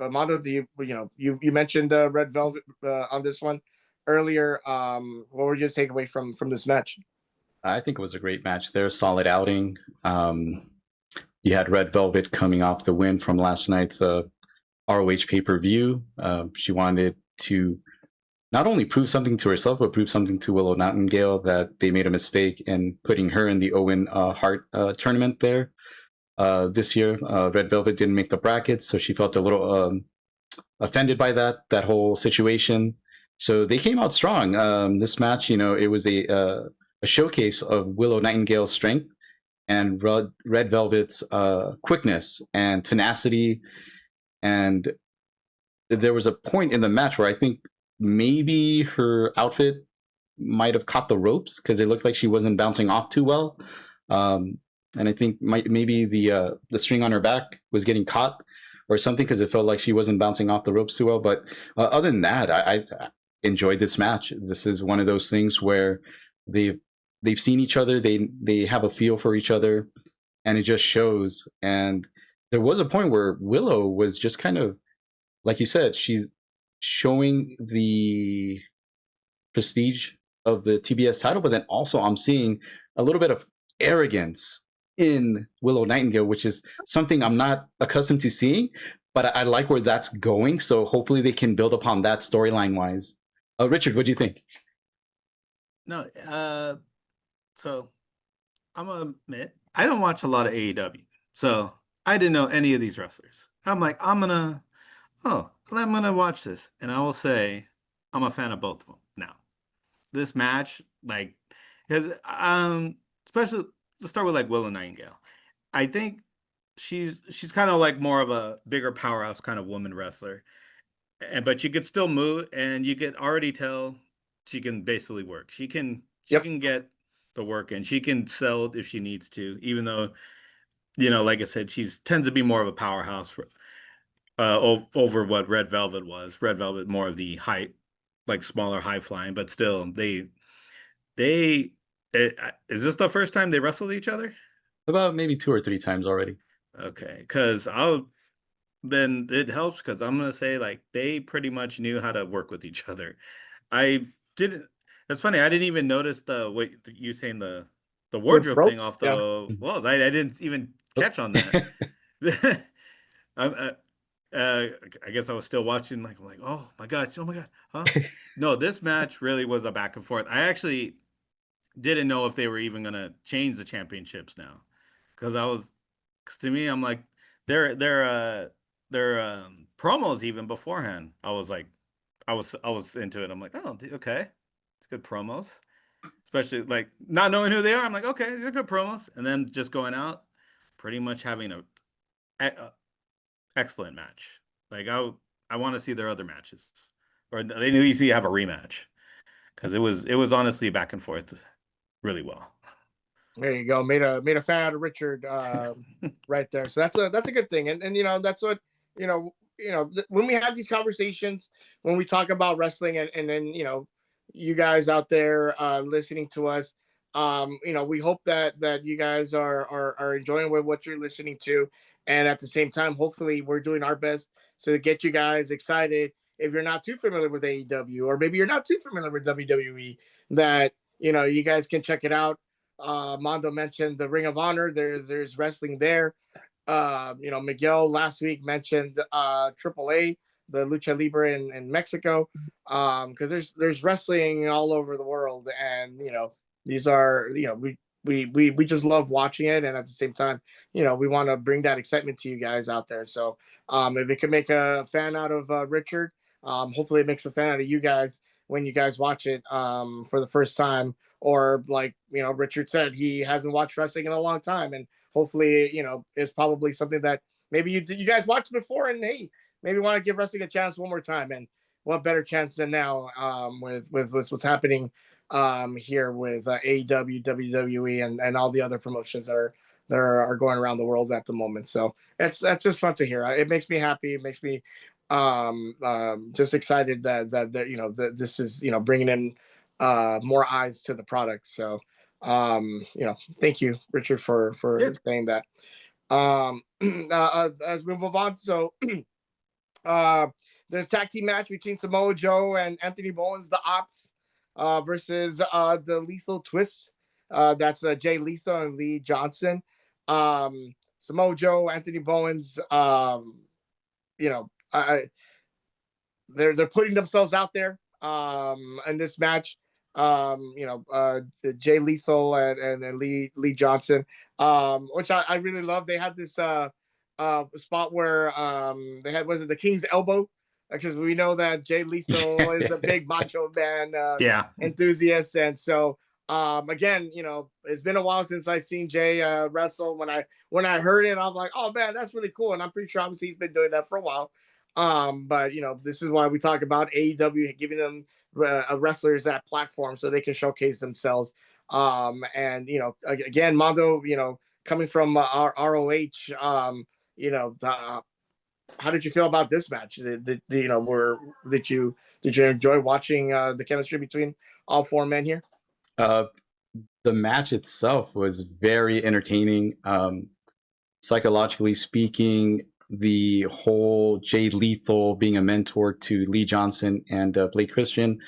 Armando, you mentioned Red Velvet on this one earlier. What were your takeaway from this match? I think it was a great match. They're a solid outing. You had Red Velvet coming off the win from last night's ROH pay-per-view. She wanted to not only prove something to herself, but prove something to Willow Nightingale that they made a mistake in putting her in the Owen Hart tournament there this year. Red Velvet didn't make the brackets, so she felt a little offended by that whole situation. So they came out strong. This match, it was a showcase of Willow Nightingale's strength and Red Velvet's quickness and tenacity. And there was a point in the match where I think maybe her outfit might have caught the ropes because it looked like she wasn't bouncing off too well. And I think maybe the string on her back was getting caught or something because it felt like she wasn't bouncing off the ropes too well. But other than that, I enjoyed this match. This is one of those things where they've seen each other, they have a feel for each other, and it just shows. And there was a point where Willow was just kind of, like you said, she's showing the prestige of the TBS title, but then also I'm seeing a little bit of arrogance in Willow Nightingale, which is something I'm not accustomed to seeing, but I like where that's going. So hopefully they can build upon that storyline wise. Richard, what do you think? No, so I'm gonna admit I don't watch a lot of AEW, so I didn't know any of these wrestlers. I'm like, I'm gonna watch this, and I will say I'm a fan of both of them. Now, this match, like, because especially let's start with like Willow Nightingale. I think she's kind of like more of a bigger powerhouse kind of woman wrestler, but you could still move, and you could already tell she can basically work. She can get the work in. She can sell if she needs to, even though, like I said, she's tends to be more of a powerhouse over what Red Velvet was. Red Velvet more of the like smaller, high flying, but still, is this the first time they wrestled each other? About maybe 2 or 3 times already. Okay, because then it helps because I'm gonna say like they pretty much knew how to work with each other. I didn't. That's funny. I didn't even notice what you saying the wardrobe thing off the walls. I didn't even catch on that. I guess I was still watching. Like I'm like, oh my god, huh? No, this match really was a back and forth. I actually didn't know if they were even gonna change the championships now, because to me, I'm like, their promos even beforehand. I was like, I was into it. I'm like, oh, okay, it's good promos, especially like not knowing who they are. I'm like, okay, they're good promos, and then just going out, pretty much having a excellent match. Like I want to see their other matches, or they need to have a rematch, because it was honestly back and forth, really well. There you go. Made a fan out of Richard right there. So that's a good thing. And that's what when we have these conversations, when we talk about wrestling, and then you guys out there listening to us, we hope that you guys are enjoying what you're listening to, and at the same time, hopefully, we're doing our best to get you guys excited. If you're not too familiar with AEW, or maybe you're not too familiar with WWE, that you guys can check it out. Mondo mentioned the Ring of Honor. There's wrestling there. Miguel last week mentioned AAA, the Lucha Libre in Mexico, because there's wrestling all over the world, and these are we just love watching it, and at the same time, we want to bring that excitement to you guys out there. So if it can make a fan out of Richard, hopefully it makes a fan out of you guys when you guys watch it for the first time, or like Richard said, he hasn't watched wrestling in a long time, and hopefully it's probably something that maybe you guys watched before, and hey, maybe want to give wrestling a chance one more time. And what better chance than now with what's happening here with AEW, WWE, and all the other promotions that are going around the world at the moment. So that's just fun to hear. It makes me happy. It makes me just excited that this is bringing in more eyes to the product. So thank you, Richard, for saying that. As we move on, so there's a tag team match between Samoa Joe and Anthony Bowens, the Ops, versus the Lethal Twist. That's Jay Lethal and Lee Johnson. Samoa Joe, Anthony Bowens. They're putting themselves out there in this match. Jay Lethal and Lee Johnson, which I really love. They had this spot where they had, was it the King's Elbow? Because we know that Jay Lethal is a big Macho Man enthusiast, and so again, it's been a while since I seen Jay wrestle. When I heard it, I was like, oh man, that's really cool, and I'm pretty sure obviously he's been doing that for a while. But this is why we talk about AEW giving them wrestlers that platform so they can showcase themselves. And again, Mondo, coming from ROH, how did you feel about this match? Did you enjoy watching the chemistry between all four men here? The match itself was very entertaining. Psychologically speaking, the whole Jay Lethal being a mentor to Lee Johnson and Blake Christian,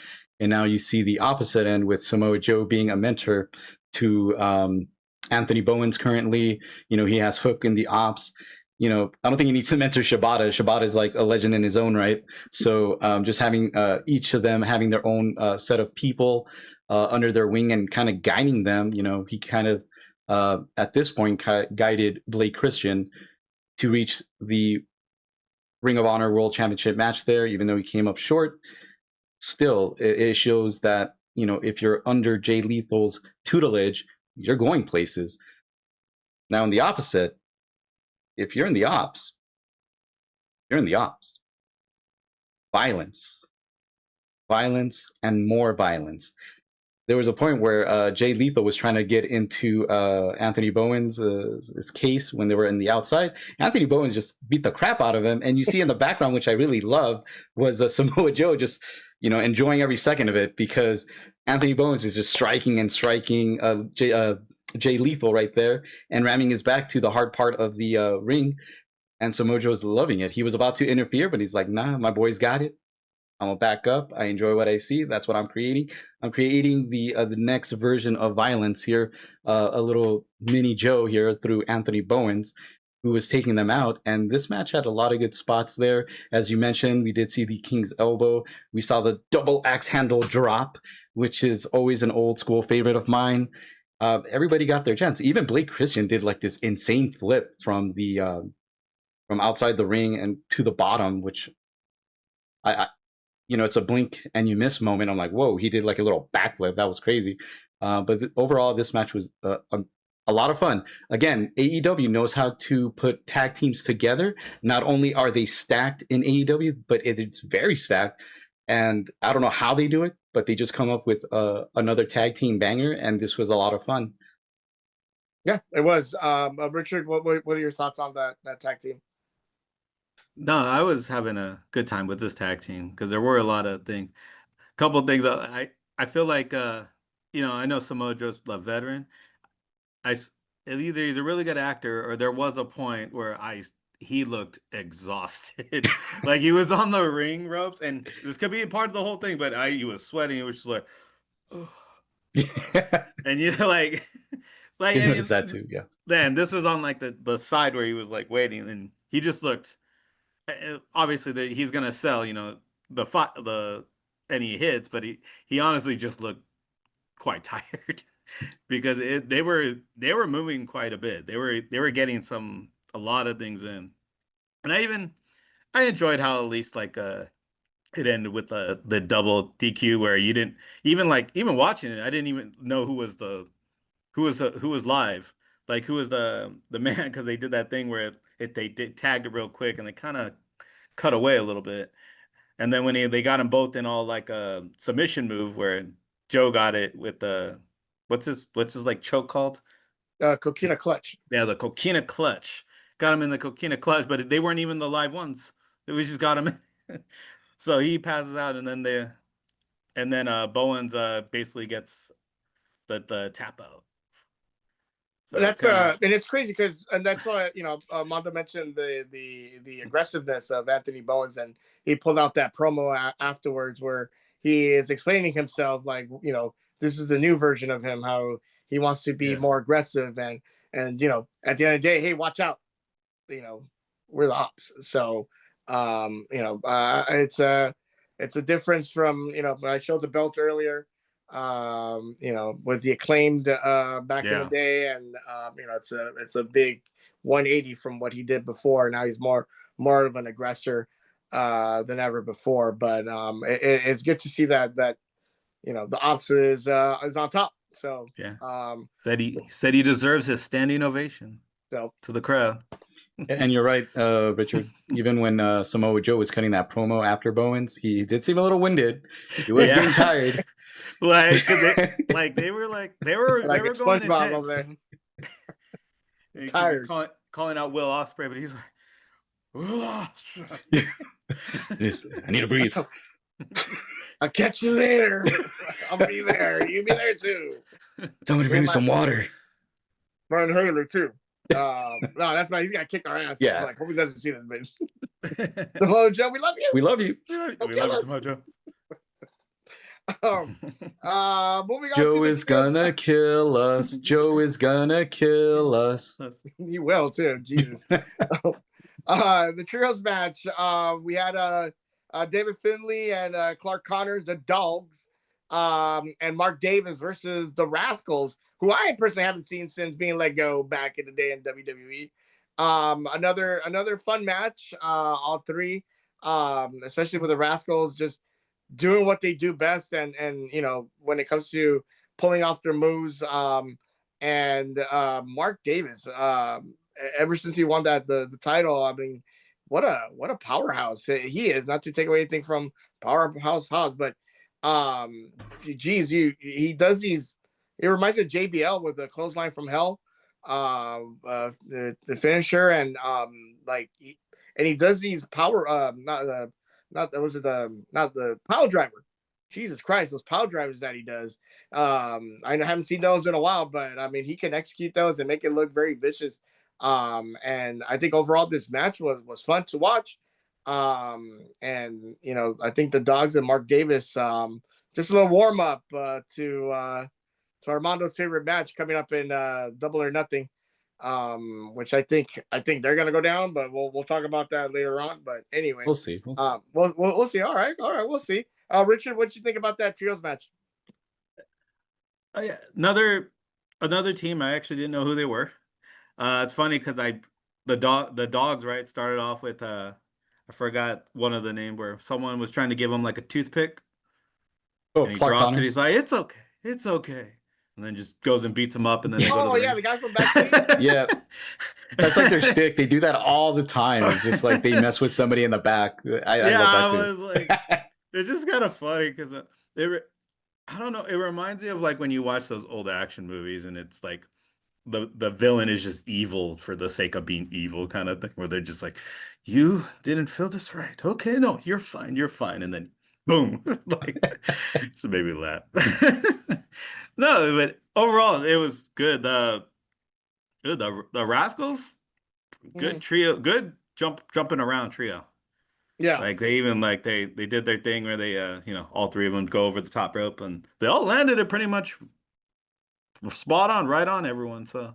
and now you see the opposite end with Samoa Joe being a mentor to Anthony Bowens currently. He has Hook in the Ops. I don't think he needs to mentor Shibata. Shibata is like a legend in his own right. So just having each of them having their own set of people under their wing and kind of guiding them, he kind of at this point guided Blake Christian to reach the Ring of Honor World Championship match there, even though he came up short. Still, it shows that, if you're under Jay Lethal's tutelage, you're going places. Now, in the opposite, if you're in the Ops, you're in the Ops. Violence, and more violence. There was a point where Jay Lethal was trying to get into Anthony Bowens' his case when they were in the outside. Anthony Bowens just beat the crap out of him. And you see in the background, which I really loved, was Samoa Joe just, enjoying every second of it, because Anthony Bowens is just striking Jay Lethal right there and ramming his back to the hard part of the ring. And Samoa Joe's loving it. He was about to interfere, but he's like, nah, my boy's got it. I'm gonna back up. I enjoy what I see. That's what I'm creating. I'm creating the next version of violence here, a little mini Joe here through Anthony Bowens, who was taking them out. And this match had a lot of good spots there. As you mentioned, we did see the King's Elbow. We saw the double axe handle drop, which is always an old school favorite of mine. Everybody got their chance. Even Blake Christian did like this insane flip from the from outside the ring and to the bottom, which I it's a blink and you miss moment. I'm like, whoa, he did like a little backflip. That was crazy. But overall, this match was a lot of fun. Again, AEW knows how to put tag teams together. Not only are they stacked in AEW, but it's very stacked. And I don't know how they do it, but they just come up with another tag team banger. And this was a lot of fun. Yeah, it was. Richard, what are your thoughts on that tag team? No, I was having a good time with this tag team because there were a lot of things. A couple of things I feel like I know Samoa Joe's a veteran. Either he's a really good actor or there was a point where he looked exhausted. Like he was on the ring ropes, and this could be a part of the whole thing, but he was sweating. It was just like, And you know, like, I noticed that too. Yeah. then this was on like the side where he was like waiting, and he just looked. Obviously, he's gonna sell, you know, the any hits, but he honestly just looked quite tired because they were moving quite a bit. They were getting a lot of things in, and I enjoyed how at least like it ended with the double DQ where you didn't even watching it, I didn't even know who was live, like who was the man, because they did that thing where they did tagged it real quick and they kind of cut away a little bit, and then when they got them both in all like a submission move where Joe got it with the what's his like choke called? Coquina clutch. Yeah, the coquina clutch. Got him in the coquina clutch, but they weren't even the live ones. We just got him in. So he passes out, and then Bowens basically gets the tap out. So That's kinda, and it's crazy because and that's why Mondo mentioned the aggressiveness of Anthony Bowens, and he pulled out that promo afterwards where he is explaining himself like this is the new version of him, how he wants to be yeah. more aggressive and at the end of the day, hey, watch out, we're the ops. So it's a difference from when I showed the belt earlier, with the Acclaimed back in the Yeah. day, and it's a big 180 from what he did before. Now he's more of an aggressor than ever before. But it's good to see that the ops is on top. So Yeah. Said he deserves his standing ovation so to the crowd. And you're right, Richard. Even when Samoa Joe was cutting that promo after Bowens, he did seem a little winded. He was Yeah. getting tired. Like, 'cause they were like going SpongeBob over intense. there. 'Cause Tired. he's calling out Will Ospreay, but he's like, I need to breathe. I'll catch you later. I'll be there. You be there too. Somebody bring me some water. Brian Haley too. No, that's not. He's got to kick our ass. Yeah. Like, hope he doesn't see this bitch. Hello, Joe. We love you. We love you. we love you so much, Joe. Moving on. Joe is gonna kill us. Joe is gonna kill us. You will too. Jesus. The trios match. We had David Finlay and Clark Connors, the Dogs, and Mark Davis versus the Rascals, who I personally haven't seen since being let go back in the day in WWE. Another fun match. All three, especially with the Rascals, just doing what they do best, and when it comes to pulling off their moves. And Mark Davis, ever since he won the title, I mean, what a powerhouse he is. Not to take away anything from Powerhouse Hobbs, but geez, he does these. It reminds me of JBL with the clothesline from hell, the finisher, and he does these power not the power driver. Jesus Christ, those power drivers that he does. I haven't seen those in a while, but I mean, he can execute those and make it look very vicious. And I think overall this match was fun to watch. And I think the Dogs and Mark Davis, just a little warm up to Armando's favorite match coming up in Double or Nothing, which I think they're gonna go down, but we'll talk about that later on. But anyway, We'll see. We'll see. We'll see. All right, we'll see. Richard, what did you think about that trios match? Oh yeah, another team. I actually didn't know who they were. It's funny because the Dogs, right, started off with I forgot one of the name where someone was trying to give him like a toothpick. Oh, And he Clark dropped Connors. it. He's like, it's okay. And then just goes and beats him up, and then they go to the the ring. guy from backstage. Yeah, that's like their stick. They do that all the time. It's just like they mess with somebody in the back. I love that too. Was like, it's just kind of funny because I don't know. It reminds me of like when you watch those old action movies, and it's like the villain is just evil for the sake of being evil, kind of thing, where they're just like, you didn't feel this right. Okay, no, you're fine, and then boom, like, so made me laugh. No, but overall it was good. The Rascals, good trio, good jumping around trio. Yeah, Like they even like they did their thing where they all three of them go over the top rope, and they all landed it pretty much spot on, right on everyone. So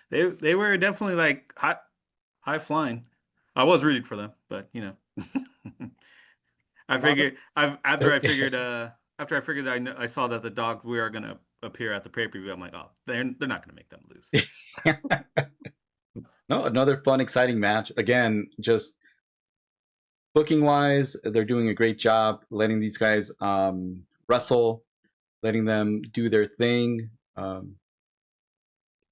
they were definitely like high flying. I was rooting for them, but you know, I figured after I figured I saw that the Dogs were gonna appear at the pay-per-view. I'm like, oh, they're not gonna make them lose. No, another fun, exciting match. Again, just booking wise, they're doing a great job letting these guys wrestle, letting them do their thing.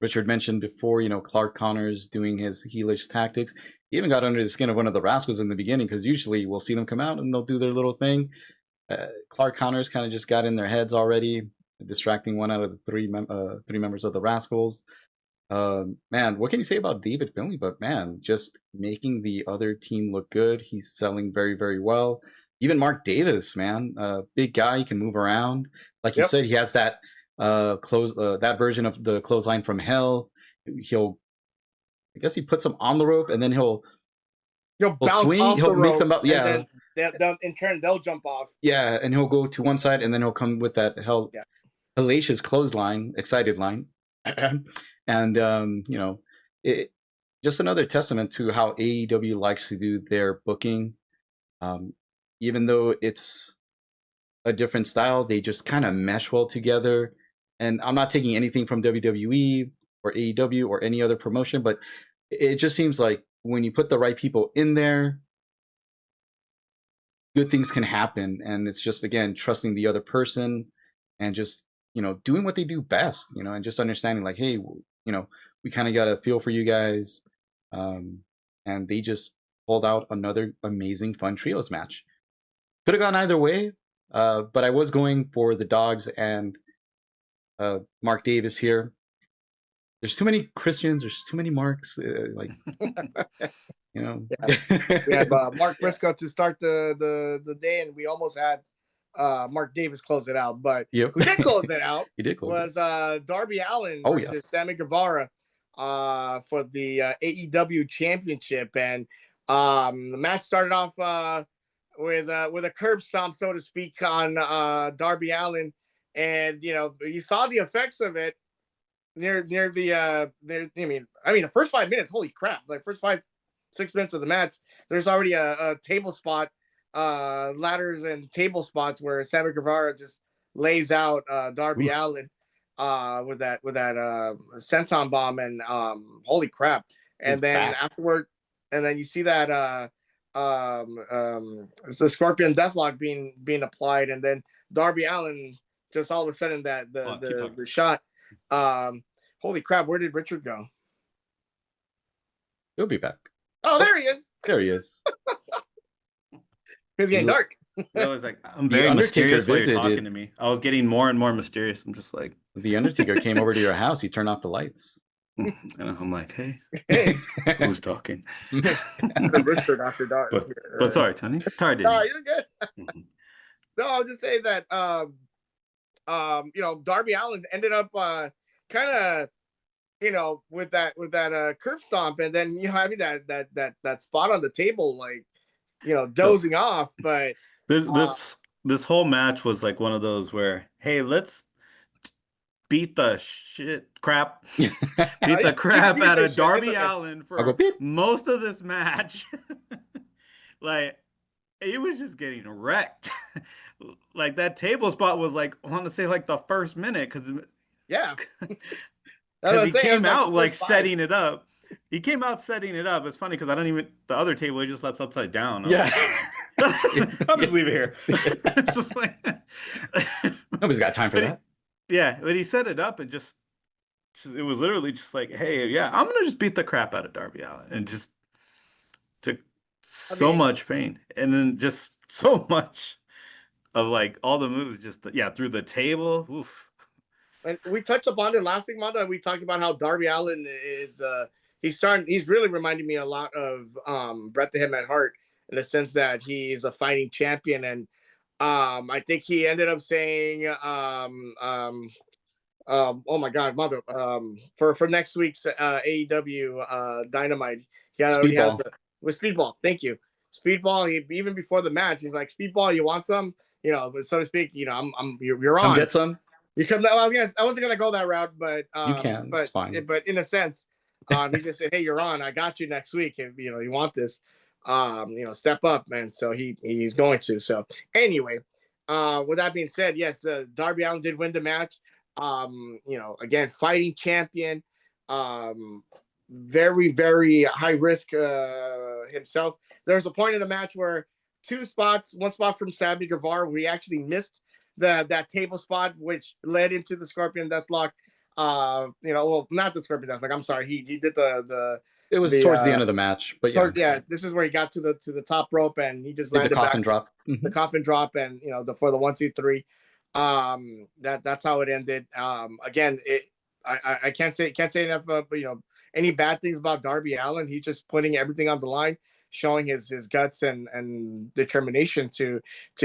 Richard mentioned before, you know, Clark Connors doing his heelish tactics. He even got under the skin of one of the Rascals in the beginning, because usually we'll see them come out and they'll do their little thing. Clark Connors kind of just got in their heads already, distracting one out of the three members of the Rascals. Man, what can you say about David Finlay? But man, just making the other team look good. He's selling very, very well. Even Mark Davis, man, big guy, he can move around. Like you said, he has that that version of the clothesline from hell. I guess he puts them on the rope, and then he'll bounce swing. off He'll the make rope, them up. Yeah, they'll in turn they'll jump off. Yeah, and he'll go to one side, and then he'll come with that hellacious clothesline, excited line, and you know, just another testament to how AEW likes to do their booking. Even though it's a different style, they just kind of mesh well together. And I'm not taking anything from WWE or AEW or any other promotion, but it just seems like when you put the right people in there, good things can happen. And it's just, again, trusting the other person and just, you know, doing what they do best, you know, and just understanding like, hey, you know, we kind of got a feel for you guys. And they just pulled out another amazing, fun trios match. Could have gone either way, but I was going for the Dogs and Mark Davis here. There's too many Christians. There's too many Marks. Like, you know, we had Mark Briscoe to start the day, and we almost had Mark Davis close it out. But who did close it out? He did close was Darby Allin versus Sammy Guevara for the AEW Championship, and the match started off with a curb stomp, so to speak, on Darby Allin, and you know, you saw the effects of it near the I mean the first 5 minutes, holy crap, like first 5-6 minutes of the match, there's already a table spot, ladders and table spots where Sammy Guevara just lays out Darby Allin with that senton bomb, and holy crap. And then afterward, and then you see that it's the Scorpion Deathlock being applied, and then Darby Allin just all of a sudden that the shot. Holy crap, where did Richard go? He'll be back. Oh, there he is. There he is. It's getting dark. I was like, I'm very mysterious while you're talking to me. I was getting more and more mysterious. I'm just like, the Undertaker came over to your house. He turned off the lights. And I'm like, hey, who's talking? Richard after dark. But sorry, Tony. Sorry, no, you're good. No, I'll just say that you know, Darby Allin ended up kind of, you know, with that curb stomp, and then, you know, having that spot on the table, like, you know, dozing off. But this whole match was like one of those where, hey, let's beat the crap out of Darby Allin for most of this match. Like, he was just getting wrecked. Like, that table spot was like, I want to say like the first minute, because he came out like setting it up. He came out setting it up. It's funny because the other table he just left upside down. I'll just leave it here. It's just like, nobody's got time for that. Yeah, but he set it up, and it was literally just like, hey, I'm gonna just beat the crap out of Darby Allin, and just took much pain, and then just so much of like all the moves, just through the table. Oof. And we touched upon it last week, Manda. We talked about how Darby Allin is he's really reminding me a lot of Bret the Hitman Hart, in the sense that he's a fighting champion. And I think he ended up saying oh my god, Mother, for next week's AEW Dynamite, he already has with Speedball. Thank you. Speedball, even before the match, he's like, Speedball, you want some? You know, so to speak, you know, you're on. Come get some. You come. I wasn't gonna go that route, You can. It's fine. but in a sense, he just said, "Hey, you're on. I got you next week. If you want this, step up, man." So he's going to. So anyway, with that being said, yes, Darby Allin did win the match. Again, fighting champion. Very very high risk himself. There was a point in the match where one spot from Sammy Guevara, we actually missed that table spot, which led into the Scorpion Deathlock. Well, not the Scorpion Deathlock. I'm sorry. He did the. It was towards the end of the match, but yeah. This is where he got to the top rope and he just Did landed the coffin backwards. drop. The coffin drop, and for the 1, 2, 3. That's how it ended. Again, I can't say enough of any bad things about Darby Allin. He's just putting everything on the line, showing his guts and determination to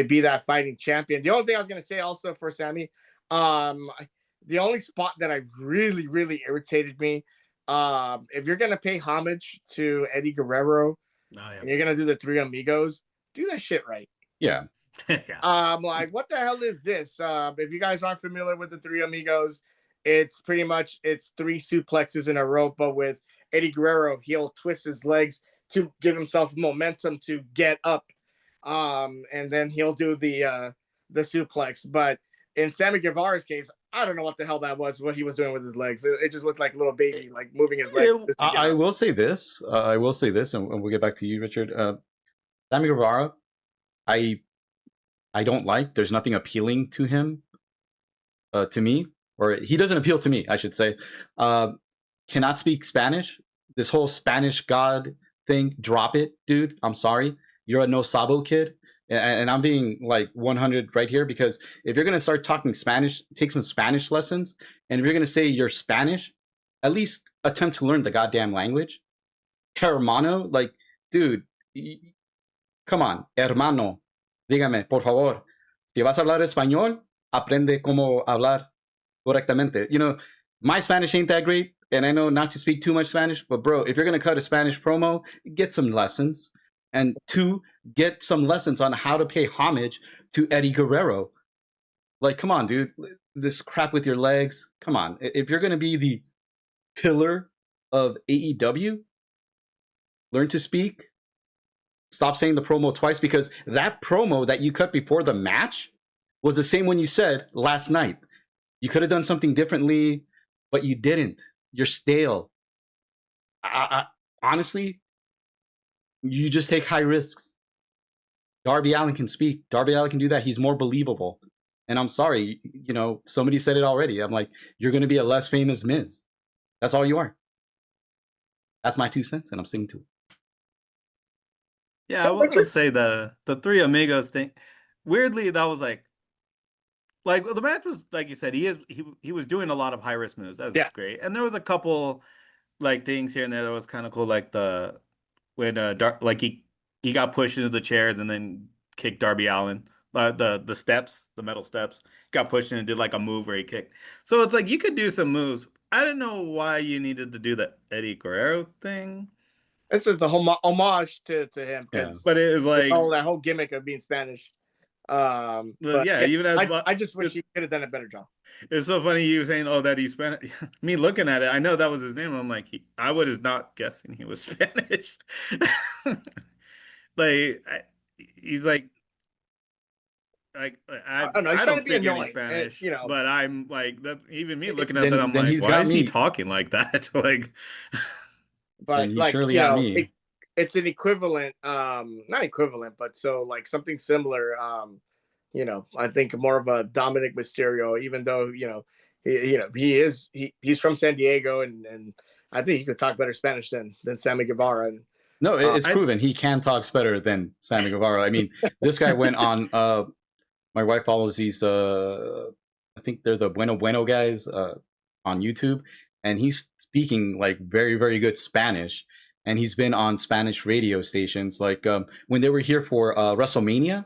be that fighting champion. The only thing I was going to say also for Sammy, the only spot that I really really irritated me, if you're going to pay homage to Eddie Guerrero, and you're going to do the Three Amigos, do that shit right. Yeah. Like, what the hell is this? If you guys aren't familiar with the Three Amigos, it's pretty much 3 suplexes in a row, but with Eddie Guerrero, he'll twist his legs to give himself momentum to get up, and then he'll do the suplex. But in Sammy Guevara's case, I don't know what the hell that was, what he was doing with his legs. It just looked like a little baby, like moving his legs. I will say this. And we'll get back to you, Richard. Sammy Guevara, I don't like. There's nothing appealing to him, to me, or he doesn't appeal to me, I should say. Cannot speak Spanish. This whole Spanish God thing, drop it, dude. I'm sorry. You're a no sabo kid. And I'm being like 100 right here, because if you're going to start talking Spanish, take some Spanish lessons. And if you're going to say you're Spanish, at least attempt to learn the goddamn language. Hermano, like, dude, come on, hermano. Dígame, por favor, si vas a hablar español, aprende cómo hablar correctamente. My Spanish ain't that great, and I know not to speak too much Spanish, but bro, if you're going to cut a Spanish promo, get some lessons. And 2, get some lessons on how to pay homage to Eddie Guerrero. Like, come on, dude. This crap with your legs. Come on. If you're going to be the pillar of AEW, learn to speak. Stop saying the promo twice, because that promo that you cut before the match was the same one you said last night. You could have done something differently, but you didn't. You're stale. Honestly, you just take high risks. Darby Allin can speak. Darby Allin can do that. He's more believable. And I'm sorry, somebody said it already. I'm like, you're going to be a less famous Miz. That's all you are. That's my 2 cents, and I'm sticking to it. Yeah, I will just say the Three Amigos thing. Weirdly, that was like the match was, like you said, he was doing a lot of high risk moves. That's great. And there was a couple like things here and there that was kind of cool, like when he got pushed into the chairs and then kicked Darby Allin. The steps, the metal steps, got pushed in and did like a move where he kicked. So it's like you could do some moves. I didn't know why you needed to do the Eddie Guerrero thing. This is the homage to him, but it is like that whole gimmick of being Spanish. But yeah, even as I just wish he could have done a better job. It's so funny you saying, "Oh, that he's Spanish." Me looking at it, I know that was his name. I'm like, I was not guessing he was Spanish. He's like I don't know. He's I trying don't to be speak any annoying, Spanish, you know. but I'm like that. Even me looking at Then- that, I'm then like, he's why got is he me. talking like that? Like, But And you like surely you got know, me. it's an equivalent, not equivalent, but so like something similar. I think more of a Dominic Mysterio, even though he's from San Diego, and I think he could talk better Spanish than Sammy Guevara. And No, it's proven he can talk better than Sammy Guevara. I mean, this guy went on. My wife follows these. I think they're the Bueno Bueno guys on YouTube, and he's speaking like very, very good Spanish. And he's been on Spanish radio stations. Like when they were here for WrestleMania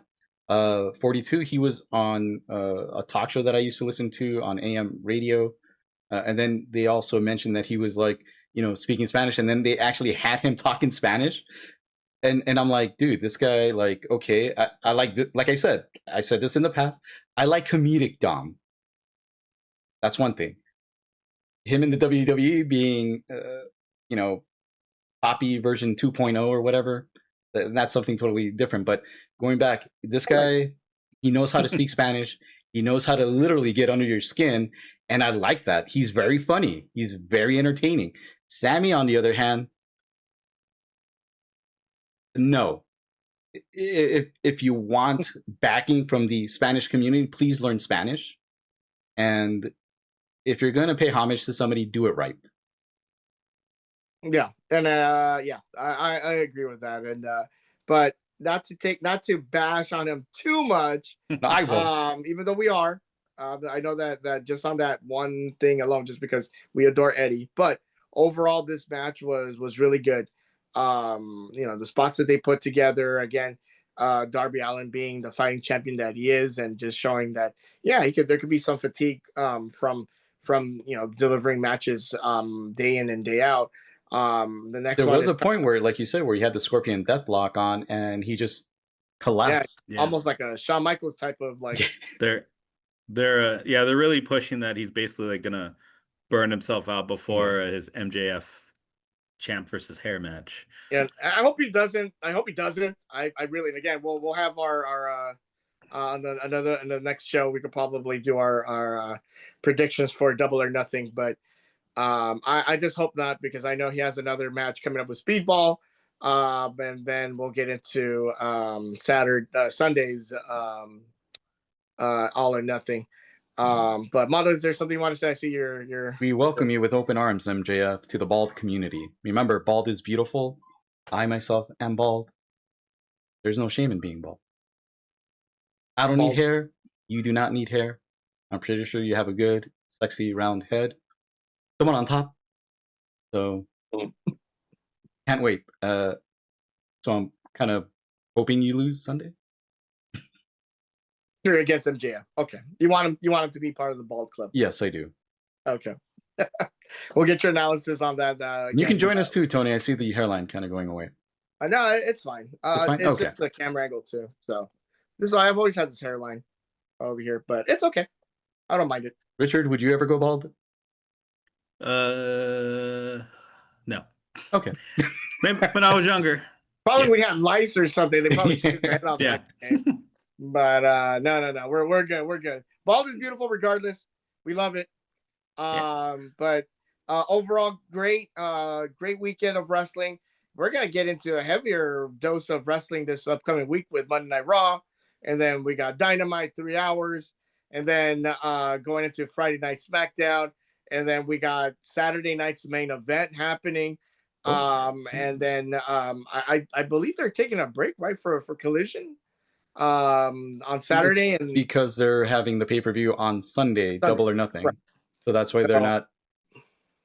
42, he was on a talk show that I used to listen to on AM radio. And then they also mentioned that he was like, speaking Spanish, and then they actually had him talking Spanish. And I'm like, dude, this guy, like, okay, I like I said this in the past. I like comedic Dom. That's one thing. Him in the WWE being, you know, Poppy version 2.0 or whatever, that's something totally different. But going back, this guy, he knows how to speak Spanish. He knows how to literally get under your skin. And I like that. He's very funny. He's very entertaining. Sammy, on the other hand, no. If you want backing from the Spanish community, please learn Spanish. And if you're going to pay homage to somebody, do it right. Yeah, and I agree with that. And but not to bash on him too much. No, I will. Even though we are, I know that just on that one thing alone, just because we adore Eddie. But overall, this match was really good. The spots that they put together again. Darby Allin being the fighting champion that he is, and just showing that there could be some fatigue from delivering matches day in and day out. The next there one was a point where, like you said, where he had the Scorpion Deathlock on and he just collapsed. Yeah. Almost like a Shawn Michaels type of like. They're really pushing that he's basically like gonna burn himself out before his MJF champ versus hair match. And I hope he doesn't. I really, and again, we'll have our on the next show we could probably do our predictions for Double or Nothing, but I just hope not, because I know he has another match coming up with Speedball, and then we'll get into Sunday's All or Nothing. But Mondo, is there something you want to say? I see your. We welcome you with open arms, MJF, to the bald community. Remember, bald is beautiful. I myself am bald. There's no shame in being bald. I don't need hair. You do not need hair. I'm pretty sure you have a good, sexy, round head. Someone on top. So, can't wait. So I'm kind of hoping you lose Sunday. Sure, against MJF. Okay, you want him to be part of the bald club. Yes, I do. Okay. We'll get your analysis on that. You can join us too, Tony. I see the hairline kind of going away. No, it's fine. It's fine? It's Okay. just the camera angle too. So I've always had this hairline over here, but it's okay. I don't mind it. Richard, would you ever go bald? No. Okay. Maybe when I was younger. Probably we had lice or something. They probably shoot their head off. Yeah. But no. We're good. We're good. Bald is beautiful regardless. We love it. But overall, great weekend of wrestling. We're gonna get into a heavier dose of wrestling this upcoming week with Monday Night Raw, and then we got Dynamite 3 hours, and then going into Friday Night SmackDown, and then we got Saturday night's main event happening. And then I believe they're taking a break, right, for Collision on Saturday, and because they're having the pay-per-view on Sunday, Double or Nothing. Right. So that's why they're not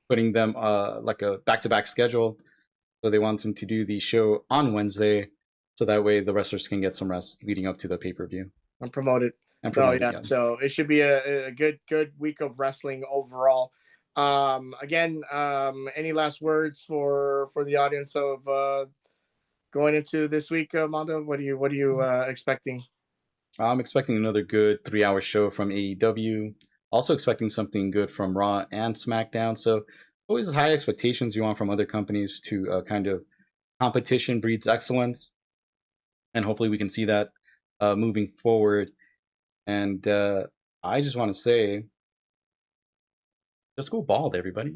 putting them like a back-to-back schedule. So they want them to do the show on Wednesday, so that way the wrestlers can get some rest leading up to the pay-per-view. And promote it. So it should be a good week of wrestling overall. Again, any last words for the audience of going into this week, Mondo? What are you expecting? I'm expecting another good 3-hour show from AEW. Also expecting something good from Raw and SmackDown. So always high expectations you want from other companies to kind of competition breeds excellence. And hopefully we can see that moving forward. And I just want to say, just go bald, everybody.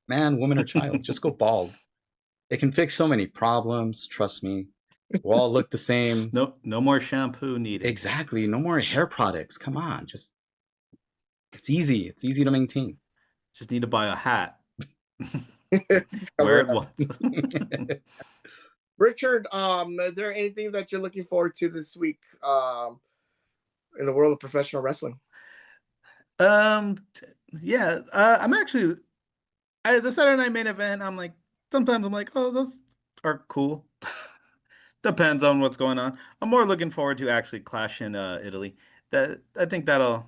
Man, woman, or child, just go bald. It can fix so many problems. Trust me. We'll all look the same. No more shampoo needed. Exactly. No more hair products. Come on. It's easy. It's easy to maintain. Just need to buy a hat. Wear it once. Richard, is there anything that you're looking forward to this week in the world of professional wrestling? Yeah, I'm actually the Saturday night main event. Sometimes I'm like, oh, those are cool. Depends on what's going on. I'm more looking forward to actually Clash in Italy. I think that'll.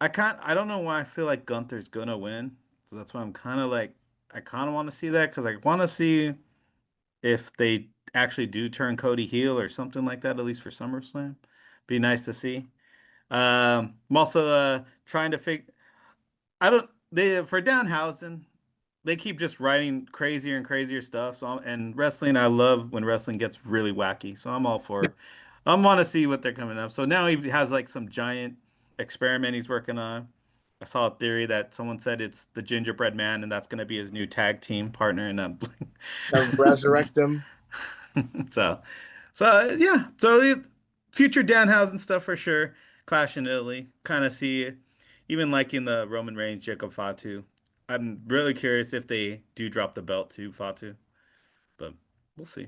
I don't know why I feel like Gunther's gonna win. So that's why I'm kind of like, I kind of want to see that, because I want to see if they actually do turn Cody heel or something like that, at least for SummerSlam. Be nice to see. I'm also trying to figure. I don't. They for Danhausen, they keep just writing crazier and crazier stuff. So and wrestling, I love when wrestling gets really wacky. So I'm all for. I want to see what they're coming up. So now he has like some giant experiment he's working on. I saw a theory that someone said it's the Gingerbread Man, and that's going to be his new tag team partner. And I'm Resurrect him. so, yeah. So future Danhausen stuff for sure. Clash in Italy. Kind of see, even liking the Roman Reigns, Jacob Fatu. I'm really curious if they do drop the belt to Fatu, but we'll see.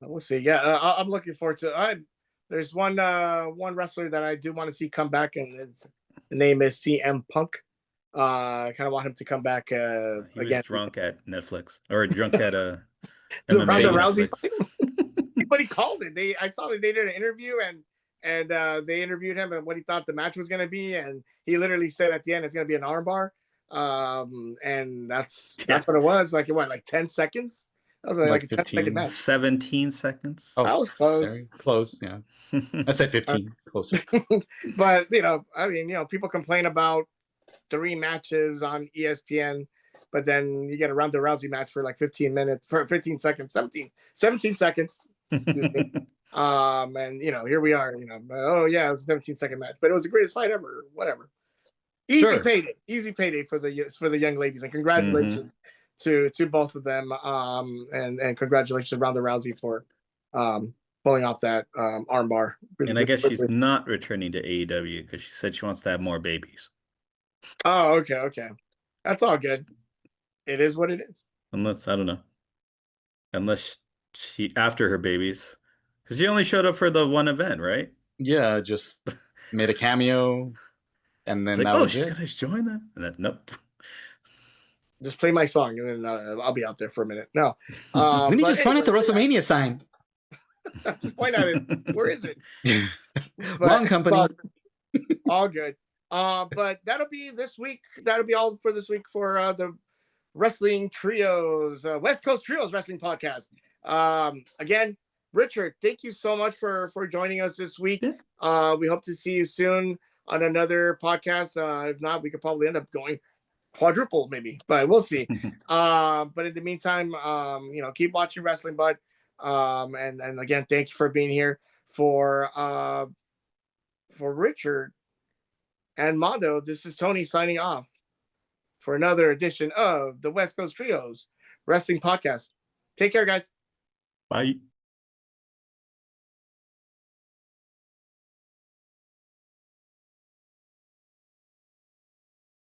We'll see. Yeah, I'm looking forward to. There's one wrestler that I do want to see come back, and the name is CM Punk. I kind of want him to come back He was again. drunk at Netflix or drunk at The MMA Ronda Rousey Netflix. fight? But he called it. I saw that they did an interview and they interviewed him and what he thought the match was going to be, and he literally said at the end it's going to be an armbar. And that's what it was. Like 10 seconds. That was like a 10-second match. 17 seconds. Oh, I was close. Very close. Yeah, I said 15. Closer. But I mean, people complain about 3 matches on ESPN, but then you get a Ronda Rousey match for like 15 minutes, for 15 seconds, 17 seconds. Excuse me. And here we are. Oh yeah, it was a 17-second match, but it was the greatest fight ever. Whatever. Easy payday for the young ladies, and congratulations to both of them. And congratulations to Ronda Rousey for pulling off that armbar. Really And I guess she's quickly. not returning to AEW because she said she wants to have more babies. Oh, okay. That's all good. It is what it is. Unless, I don't know. Unless she, after her babies. Because she only showed up for the one event, right? Yeah, just made a cameo, and then It's like, that oh, was she's it. going to join them? And then, nope. Just play my song, and then I'll be out there for a minute. No. Let me but just point at the anyway, WrestleMania sign. just point at it. Where is it? Wrong company. All good. But that'll be this week. That'll be all for this week for the Wrestling Trios, West Coast Trios Wrestling Podcast. Again, Richard, thank you so much for joining us this week. Yeah. We hope to see you soon on another podcast. If not, we could probably end up going quadruple maybe, but we'll see. But in the meantime, keep watching Wrestling Bud. And again, thank you for being here for Richard and Mondo. This is Tony signing off for another edition of the West Coast Trios Wrestling Podcast. Take care, guys. Bye.